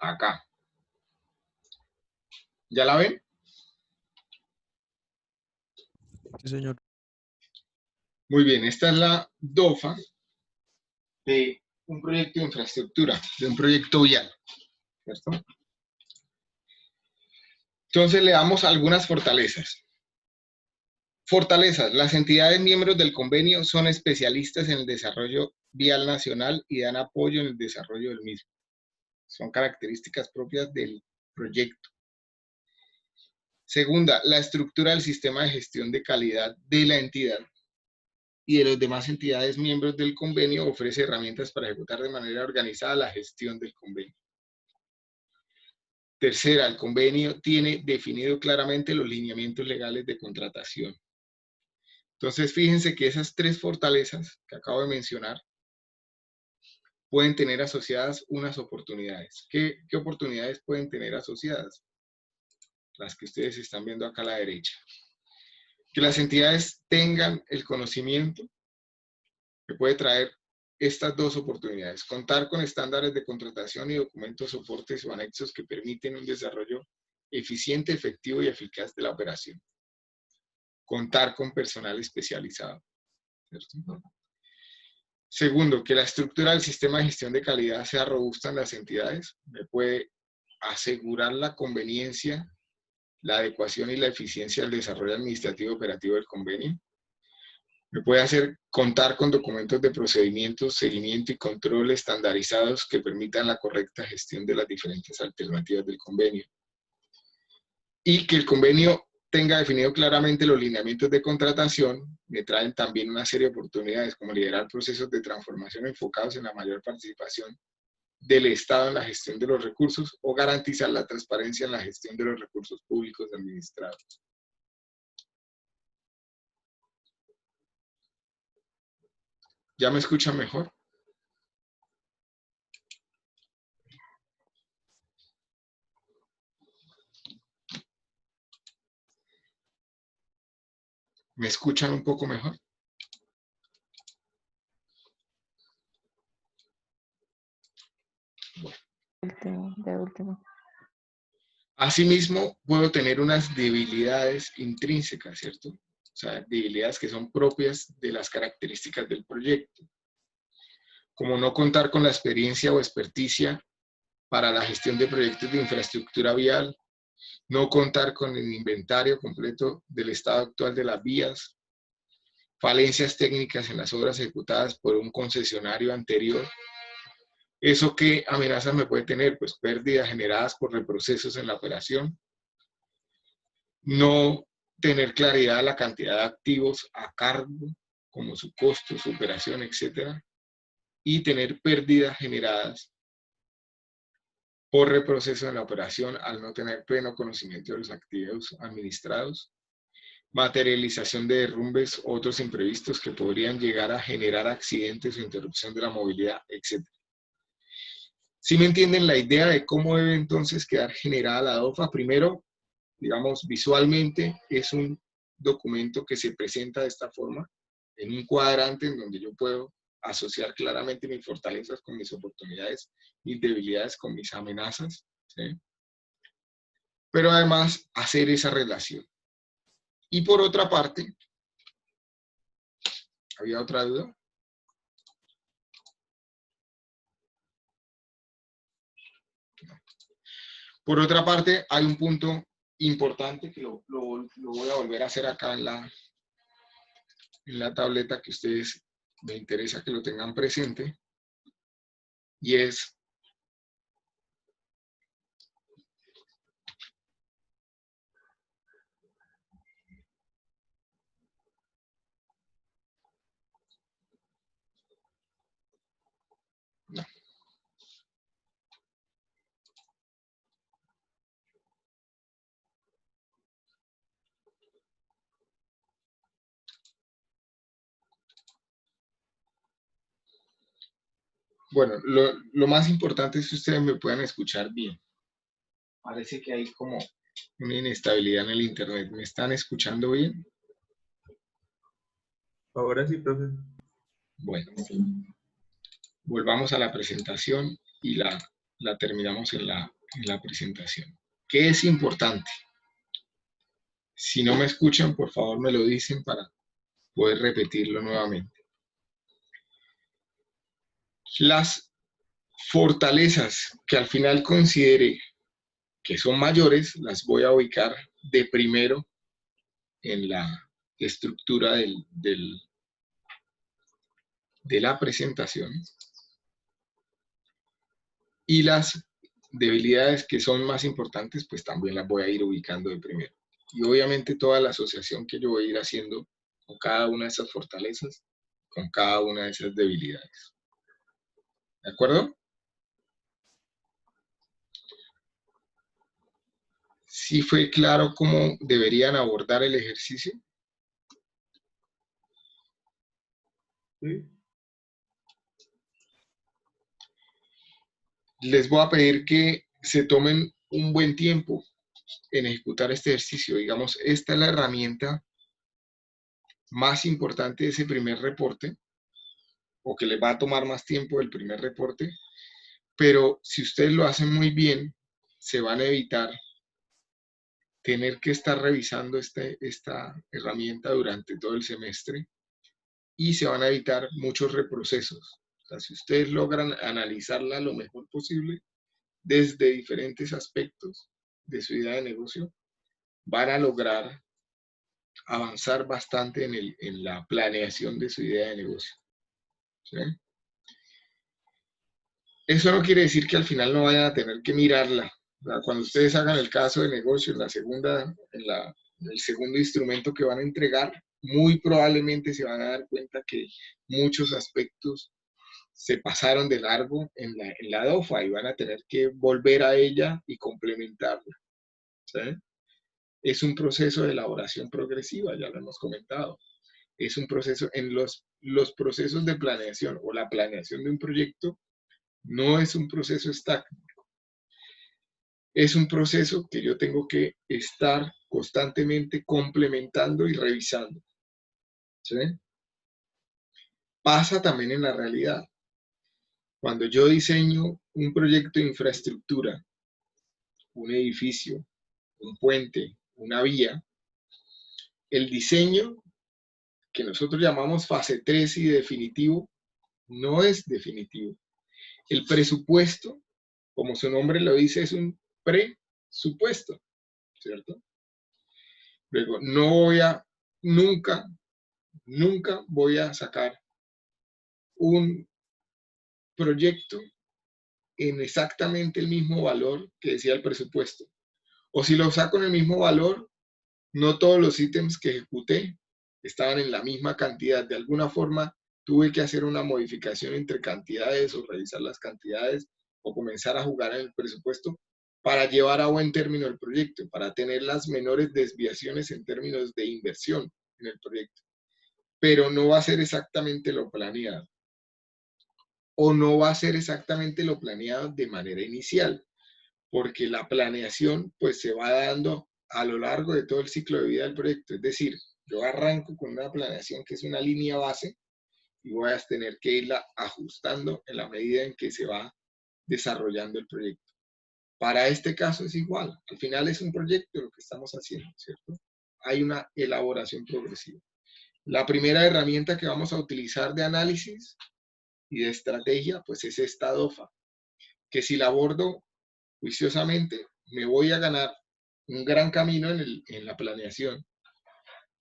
Acá. ¿Ya la ven? Sí, señor. Muy bien, esta es la DOFA de un proyecto de infraestructura, de un proyecto vial, ¿cierto? Entonces le damos algunas fortalezas. Fortalezas. Las entidades miembros del convenio son especialistas en el desarrollo vial nacional y dan apoyo en el desarrollo del mismo. Son características propias del proyecto. Segunda, la estructura del sistema de gestión de calidad de la entidad y de las demás entidades miembros del convenio ofrece herramientas para ejecutar de manera organizada la gestión del convenio. Tercera, el convenio tiene definido claramente los lineamientos legales de contratación. Entonces, fíjense que esas tres fortalezas que acabo de mencionar pueden tener asociadas unas oportunidades. ¿Qué oportunidades pueden tener asociadas? Las que ustedes están viendo acá a la derecha. Que las entidades tengan el conocimiento que puede traer estas dos oportunidades. Contar con estándares de contratación y documentos, soportes o anexos que permiten un desarrollo eficiente, efectivo y eficaz de la operación. contar con personal especializado, ¿cierto? Segundo, que la estructura del sistema de gestión de calidad sea robusta en las entidades, me puede asegurar la conveniencia, la adecuación y la eficiencia del desarrollo administrativo operativo del convenio. Me puede hacer contar con documentos de procedimientos, seguimiento y control estandarizados que permitan la correcta gestión de las diferentes alternativas del convenio. Y que el convenio tenga definido claramente los lineamientos de contratación, me traen también una serie de oportunidades, como liderar procesos de transformación enfocados en la mayor participación del Estado en la gestión de los recursos o garantizar la transparencia en la gestión de los recursos públicos administrados. ¿Ya me escuchan mejor? ¿Me escuchan un poco mejor? Bueno. De último. Asimismo, puedo tener unas debilidades intrínsecas, ¿cierto? O sea, debilidades que son propias de las características del proyecto, como no contar con la experiencia o experticia para la gestión de proyectos de infraestructura vial, no contar con el inventario completo del estado actual de las vías, falencias técnicas en las obras ejecutadas por un concesionario anterior. ¿Eso qué amenazas me puede tener? Pues pérdidas generadas por reprocesos en la operación, no tener claridad de la cantidad de activos a cargo, como su costo, su operación, etc. Y tener pérdidas generadas por reproceso en la operación al no tener pleno conocimiento de los activos administrados, materialización de derrumbes, otros imprevistos que podrían llegar a generar accidentes o interrupción de la movilidad, etc. ¿Sí me entienden la idea de cómo debe entonces quedar generada la DOFA? Primero, digamos, visualmente es un documento que se presenta de esta forma, en un cuadrante en donde yo puedo asociar claramente mis fortalezas con mis oportunidades, mis debilidades con mis amenazas, ¿sí? Pero además hacer esa relación. Y por otra parte, ¿había otra duda? Por otra parte, hay un punto importante que lo voy a volver a hacer acá en la tableta que ustedes me interesa que lo tengan presente, y es no. Bueno, lo más importante es que ustedes me puedan escuchar bien. Parece que hay como una inestabilidad en el internet. ¿Me están escuchando bien? Ahora sí, profe. Bueno, volvamos a la presentación y la terminamos en la presentación. ¿Qué es importante? Si no me escuchan, por favor me lo dicen para poder repetirlo nuevamente. Las fortalezas que al final considere que son mayores, las voy a ubicar de primero en la estructura de la presentación, y las debilidades que son más importantes, pues también las voy a ir ubicando de primero. Y obviamente toda la asociación que yo voy a ir haciendo con cada una de esas fortalezas, con cada una de esas debilidades. ¿De acuerdo? ¿Sí fue claro cómo deberían abordar el ejercicio? Sí. Les voy a pedir que se tomen un buen tiempo en ejecutar este ejercicio. Digamos, esta es la herramienta más importante de ese primer reporte, o que les va a tomar más tiempo el primer reporte, pero si ustedes lo hacen muy bien, se van a evitar tener que estar revisando esta herramienta durante todo el semestre y se van a evitar muchos reprocesos. O sea, si ustedes logran analizarla lo mejor posible desde diferentes aspectos de su idea de negocio, van a lograr avanzar bastante en la planeación de su idea de negocio. ¿Sí? Eso no quiere decir que al final no vayan a tener que mirarla. O sea, cuando ustedes hagan el caso de negocio en el segundo instrumento que van a entregar, muy probablemente se van a dar cuenta que muchos aspectos se pasaron de largo en la DOFA y van a tener que volver a ella y complementarla. ¿Sí? Es un proceso de elaboración progresiva, ya lo hemos comentado. Es un proceso, en los procesos de planeación o la planeación de un proyecto, no es un proceso estático. Es un proceso que yo tengo que estar constantemente complementando y revisando. ¿Sí? Pasa también en la realidad. Cuando yo diseño un proyecto de infraestructura, un edificio, un puente, una vía, el diseño que nosotros llamamos fase 3 y definitivo, no es definitivo. El presupuesto, como su nombre lo dice, es un presupuesto, ¿cierto? Luego, nunca voy a sacar un proyecto en exactamente el mismo valor que decía el presupuesto. O si lo saco en el mismo valor, no todos los ítems que ejecuté estaban en la misma cantidad. De alguna forma, tuve que hacer una modificación entre cantidades o revisar las cantidades o comenzar a jugar en el presupuesto para llevar a buen término el proyecto, para tener las menores desviaciones en términos de inversión en el proyecto. Pero no va a ser exactamente lo planeado. O no va a ser exactamente lo planeado de manera inicial, porque la planeación pues se va dando a lo largo de todo el ciclo de vida del proyecto. Es decir, yo arranco con una planeación que es una línea base y voy a tener que irla ajustando en la medida en que se va desarrollando el proyecto. Para este caso es igual. Al final es un proyecto lo que estamos haciendo, ¿cierto? Hay una elaboración progresiva. La primera herramienta que vamos a utilizar de análisis y de estrategia, pues es esta DOFA, que si la abordo juiciosamente, me voy a ganar un gran camino en la planeación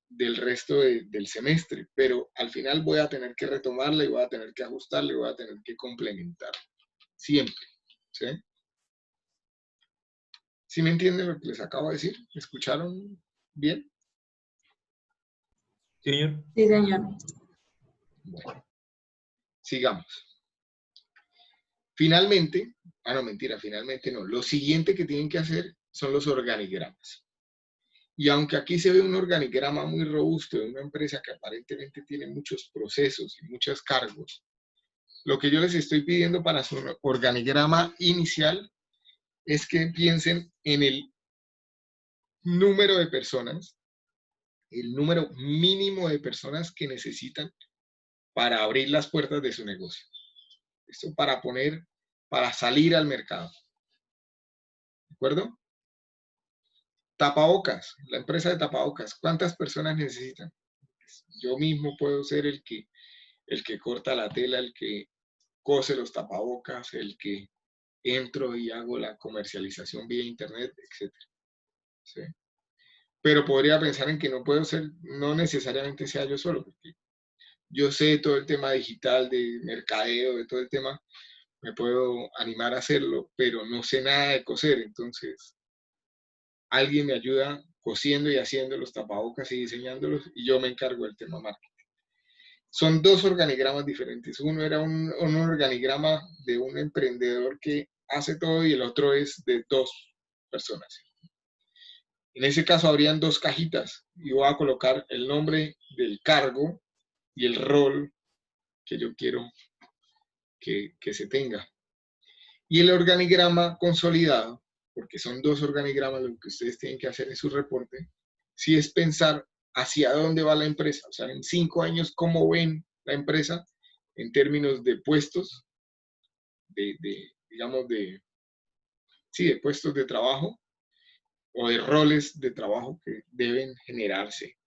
del resto del semestre, pero al final voy a tener que retomarla y voy a tener que ajustarla y voy a tener que complementar. Siempre. ¿Sí? ¿Sí me entienden lo que les acabo de decir? ¿Me escucharon bien? Sí, señor. Sí, señor. Bueno, sigamos. Finalmente, no, mentira, finalmente no. Lo siguiente que tienen que hacer son los organigramas. Y aunque aquí se ve un organigrama muy robusto de una empresa que aparentemente tiene muchos procesos y muchos cargos, lo que yo les estoy pidiendo para su organigrama inicial es que piensen en el número de personas, el número mínimo de personas que necesitan para abrir las puertas de su negocio. Esto para salir al mercado. ¿De acuerdo? Tapabocas, la empresa de tapabocas, ¿cuántas personas necesitan? Yo mismo puedo ser el que corta la tela, el que cose los tapabocas, el que entro y hago la comercialización vía internet, etc. ¿Sí? Pero podría pensar en que no necesariamente sea yo solo, porque yo sé todo el tema digital, de mercadeo, de todo el tema, me puedo animar a hacerlo, pero no sé nada de coser, entonces alguien me ayuda cosiendo y haciendo los tapabocas y diseñándolos, y yo me encargo del tema marketing. Son dos organigramas diferentes. Uno era un organigrama de un emprendedor que hace todo y el otro es de dos personas. En ese caso habrían dos cajitas y voy a colocar el nombre del cargo y el rol que yo quiero que se tenga. Y el organigrama consolidado, porque son dos organigramas lo que ustedes tienen que hacer en su reporte, sí es pensar hacia dónde va la empresa. O sea, en 5 años, ¿cómo ven la empresa en términos de puestos, digamos, de puestos de trabajo, o de roles de trabajo que deben generarse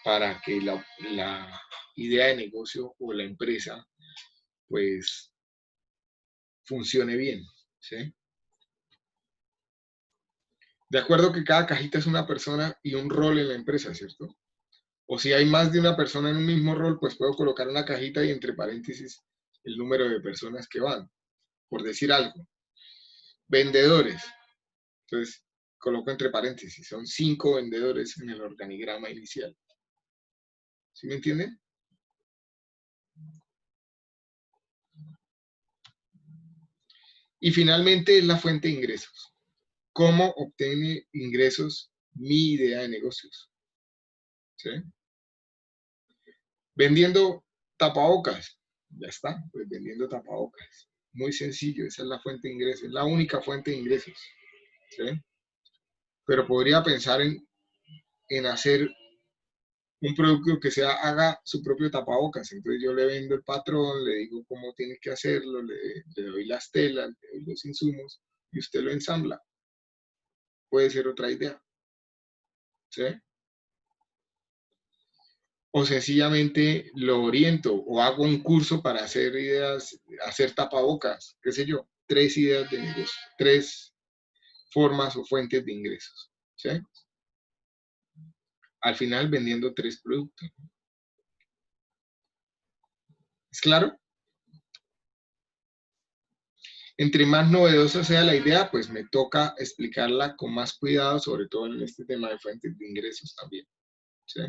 para que la idea de negocio o la empresa pues funcione bien, ¿sí? De acuerdo que cada cajita es una persona y un rol en la empresa, ¿cierto? O si hay más de una persona en un mismo rol, pues puedo colocar una cajita y entre paréntesis el número de personas que van, por decir algo. Vendedores. Entonces, coloco entre paréntesis, son 5 vendedores en el organigrama inicial. ¿Sí me entienden? Y finalmente es la fuente de ingresos. ¿Cómo obtiene ingresos mi idea de negocios? ¿Sí? Vendiendo tapabocas. Ya está, pues vendiendo tapabocas. Muy sencillo, esa es la fuente de ingresos, es la única fuente de ingresos. ¿Sí? Pero podría pensar en hacer un producto que haga su propio tapabocas. Entonces yo le vendo el patrón, le digo cómo tiene que hacerlo, le doy las telas, le doy los insumos y usted lo ensambla. Puede ser otra idea. ¿Sí? O sencillamente lo oriento o hago un curso para hacer ideas, hacer tapabocas, qué sé yo, 3 ideas de negocio, 3 formas o fuentes de ingresos. ¿Sí? Al final vendiendo 3 productos. ¿Es claro? Entre más novedosa sea la idea, pues me toca explicarla con más cuidado, sobre todo en este tema de fuentes de ingresos también. ¿Sí?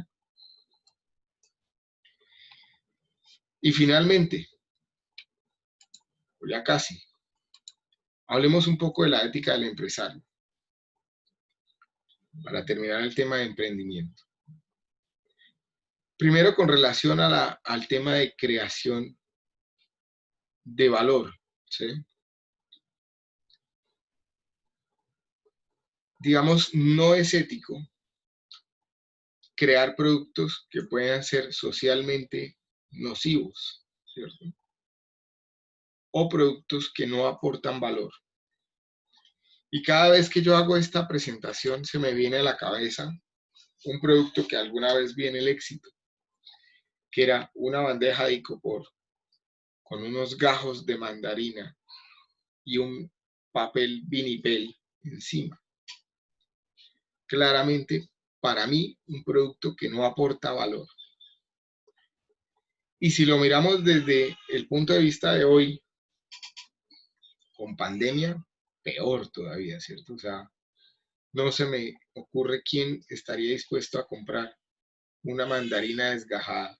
Y finalmente, ya casi, hablemos un poco de la ética del empresario, para terminar el tema de emprendimiento. Primero, con relación al tema de creación de valor. ¿Sí? Digamos, no es ético crear productos que puedan ser socialmente nocivos, ¿cierto? O productos que no aportan valor. Y cada vez que yo hago esta presentación se me viene a la cabeza un producto que alguna vez vi en El Éxito, que era una bandeja de icopor con unos gajos de mandarina y un papel vinipel encima. Claramente, para mí, un producto que no aporta valor. Y si lo miramos desde el punto de vista de hoy, con pandemia, peor todavía, ¿cierto? O sea, no se me ocurre quién estaría dispuesto a comprar una mandarina desgajada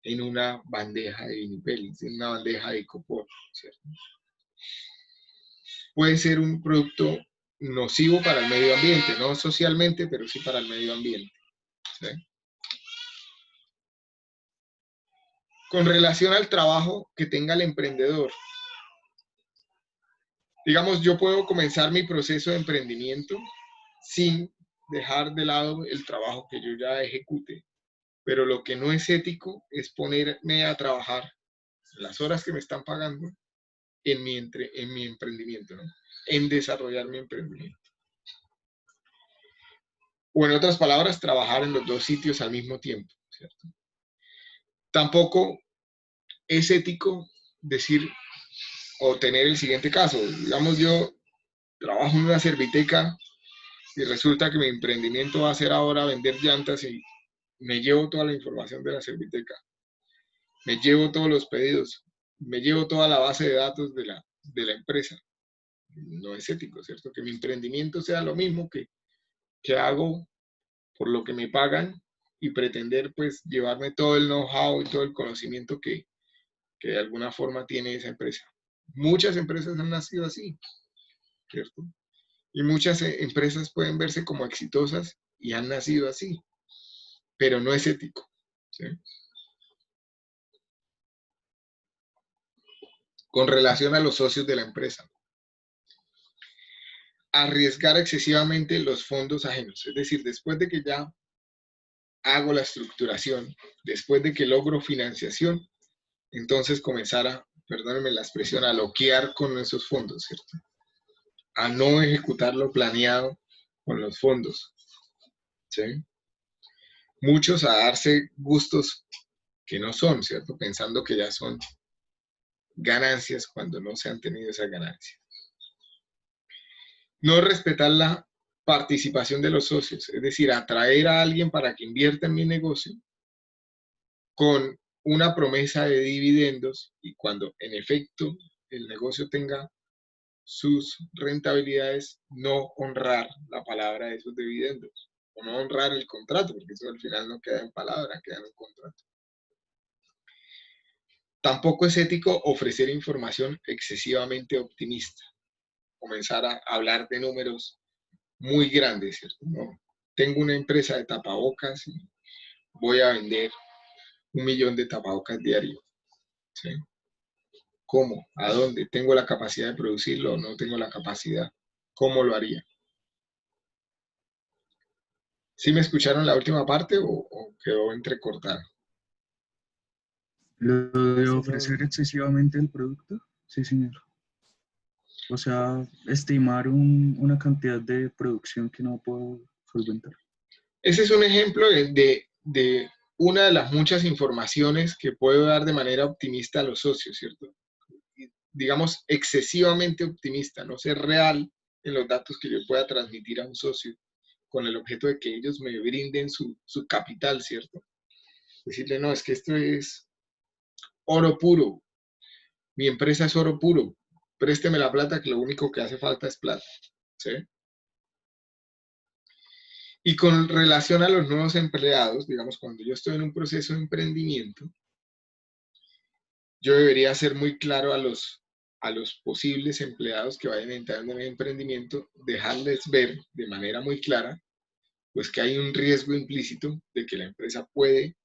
en una bandeja de vinipel, en una bandeja de icopor, ¿cierto? Puede ser un producto nocivo para el medio ambiente, no socialmente, pero sí para el medio ambiente. ¿Sí? Con relación al trabajo que tenga el emprendedor, digamos, yo puedo comenzar mi proceso de emprendimiento sin dejar de lado el trabajo que yo ya ejecute, pero lo que no es ético es ponerme a trabajar las horas que me están pagando en mi emprendimiento, ¿no? En desarrollar mi emprendimiento. O en otras palabras, trabajar en los 2 sitios al mismo tiempo, ¿cierto? Tampoco es ético decir o tener el siguiente caso. Digamos, yo trabajo en una serviteca y resulta que mi emprendimiento va a ser ahora vender llantas y me llevo toda la información de la serviteca, me llevo todos los pedidos, me llevo toda la base de datos de la empresa. No es ético, ¿cierto? Que mi emprendimiento sea lo mismo que hago por lo que me pagan y pretender pues llevarme todo el know-how y todo el conocimiento que de alguna forma tiene esa empresa. Muchas empresas han nacido así, ¿cierto? Y muchas empresas pueden verse como exitosas y han nacido así, pero no es ético, ¿sí? Con relación a los socios de la empresa, arriesgar excesivamente los fondos ajenos, es decir, después de que ya hago la estructuración, después de que logro financiación, entonces comenzar a, perdónenme la expresión, a loquear con esos fondos, ¿cierto? A no ejecutar lo planeado con los fondos, ¿sí? Muchos a darse gustos que no son, ¿cierto? Pensando que ya son ganancias cuando no se han tenido esas ganancias. No respetar la participación de los socios, es decir, atraer a alguien para que invierta en mi negocio con una promesa de dividendos y cuando en efecto el negocio tenga sus rentabilidades, no honrar la palabra de esos dividendos o no honrar el contrato, porque eso al final no queda en palabra, queda en un contrato. Tampoco es ético ofrecer información excesivamente optimista, comenzar a hablar de números muy grandes, ¿cierto? No, tengo una empresa de tapabocas y voy a vender 1.000.000 de tapabocas diarios, ¿sí? ¿Cómo? ¿A dónde? ¿Tengo la capacidad de producirlo o no tengo la capacidad? ¿Cómo lo haría? ¿Sí me escucharon la última parte o quedó entrecortada? ¿Lo de ofrecer excesivamente el producto? Sí, señor. O sea, estimar una cantidad de producción que no puedo solventar. Ese es un ejemplo de una de las muchas informaciones que puedo dar de manera optimista a los socios, ¿cierto? Digamos, excesivamente optimista, no ser real en los datos que yo pueda transmitir a un socio con el objeto de que ellos me brinden su capital, ¿cierto? Decirle, no, es que esto es oro puro, mi empresa es oro puro, présteme la plata que lo único que hace falta es plata, ¿sí? Y con relación a los nuevos empleados, digamos, cuando yo estoy en un proceso de emprendimiento, yo debería ser muy claro a los posibles empleados que vayan entrando en el emprendimiento, dejarles ver de manera muy clara, pues que hay un riesgo implícito de que la empresa puede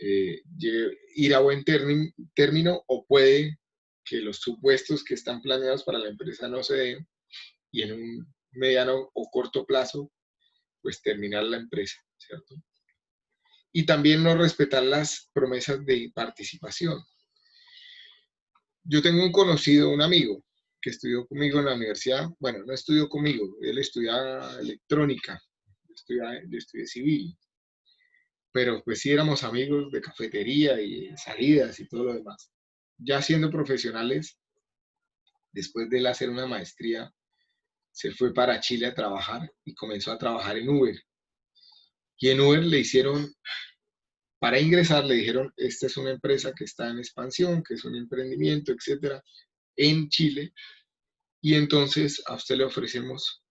ir a buen término o puede que los supuestos que están planeados para la empresa no se den y en un mediano o corto plazo, pues terminar la empresa, ¿cierto? Y también no respetar las promesas de participación. Yo tengo un conocido, un amigo, que estudió conmigo en la universidad, bueno, no estudió conmigo, él estudiaba electrónica, yo estudié civil, pero pues sí éramos amigos de cafetería y salidas y todo lo demás. Ya siendo profesionales, después de él hacer una maestría, se fue para Chile a trabajar y comenzó a trabajar en Uber. Y en Uber le hicieron, para ingresar, le dijeron, esta es una empresa que está en expansión, que es un emprendimiento, etcétera, en Chile. Y entonces a usted le ofrecemos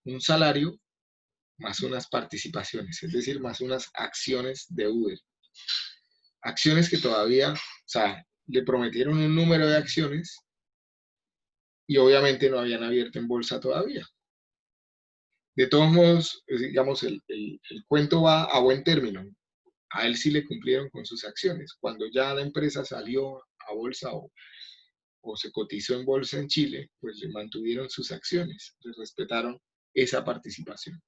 un salario más unas participaciones, es decir, más unas acciones de Uber. Acciones que todavía, o sea, le prometieron un número de acciones y obviamente no habían abierto en bolsa todavía. De todos modos, digamos, el cuento va a buen término. A él sí le cumplieron con sus acciones. Cuando ya la empresa salió a bolsa o se cotizó en bolsa en Chile, pues le mantuvieron sus acciones, les respetaron esa participación.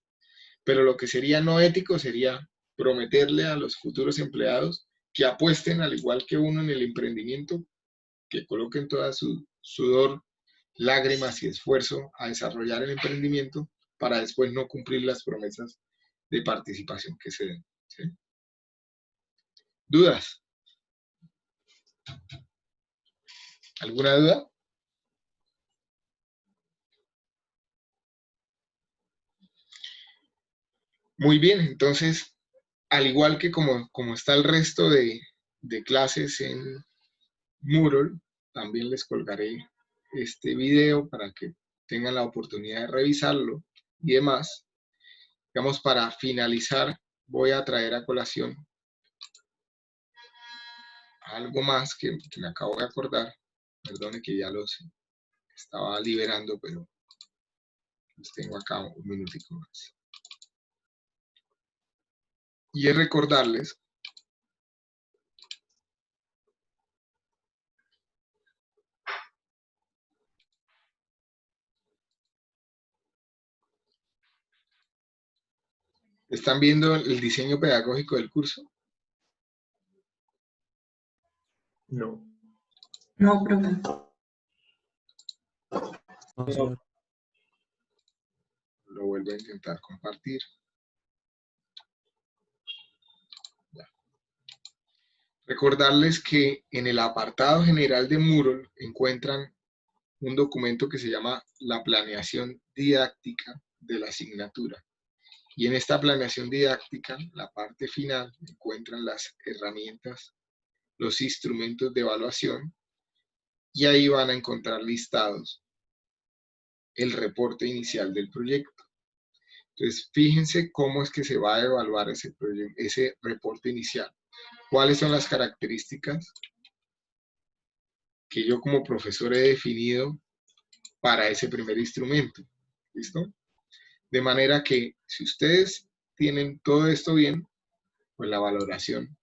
Pero lo que sería no ético sería prometerle a los futuros empleados que apuesten al igual que uno en el emprendimiento, que coloquen toda su sudor, lágrimas y esfuerzo a desarrollar el emprendimiento para después no cumplir las promesas de participación que se den, ¿sí? ¿Dudas? ¿Alguna duda? Muy bien, entonces, al igual que como está el resto de clases en Moodle, también les colgaré este video para que tengan la oportunidad de revisarlo y demás. Digamos, para finalizar, voy a traer a colación algo más que me acabo de acordar. Perdone que ya los estaba liberando, pero los tengo acá un minutico más. Y es recordarles ¿están viendo el diseño pedagógico del curso? No. No, profe. No, señor. Lo vuelvo a intentar compartir. Ya. Recordarles que en el apartado general de Moodle encuentran un documento que se llama la planeación didáctica de la asignatura. Y en esta planeación didáctica, la parte final, encuentran las herramientas, los instrumentos de evaluación, y ahí van a encontrar listados el reporte inicial del proyecto. Entonces, fíjense cómo es que se va a evaluar ese reporte inicial. ¿Cuáles son las características que yo como profesor he definido para ese primer instrumento? ¿Listo? De manera que si ustedes tienen todo esto bien, pues la valoración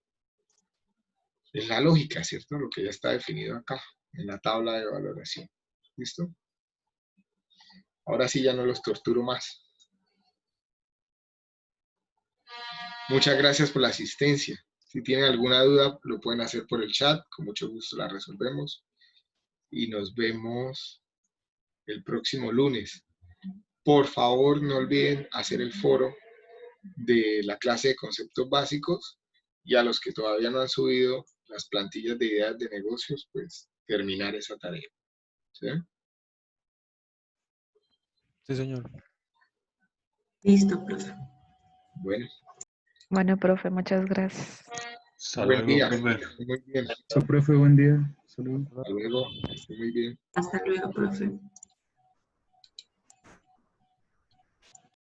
es la lógica, ¿cierto? Lo que ya está definido acá, en la tabla de valoración. ¿Listo? Ahora sí ya no los torturo más. Muchas gracias por la asistencia. Si tienen alguna duda, lo pueden hacer por el chat. Con mucho gusto la resolvemos. Y nos vemos el próximo lunes. Por favor, no olviden hacer el foro de la clase de conceptos básicos. Y a los que todavía no han subido las plantillas de ideas de negocios, pues terminar esa tarea. ¿Sí? Sí, señor. Listo, profe. Bueno, Bueno, profe, muchas gracias. Hasta buen luego, día. profe. Muy bien. Profe, buen día. Saludos. Hasta luego. Que esté muy bien. Hasta luego, profe.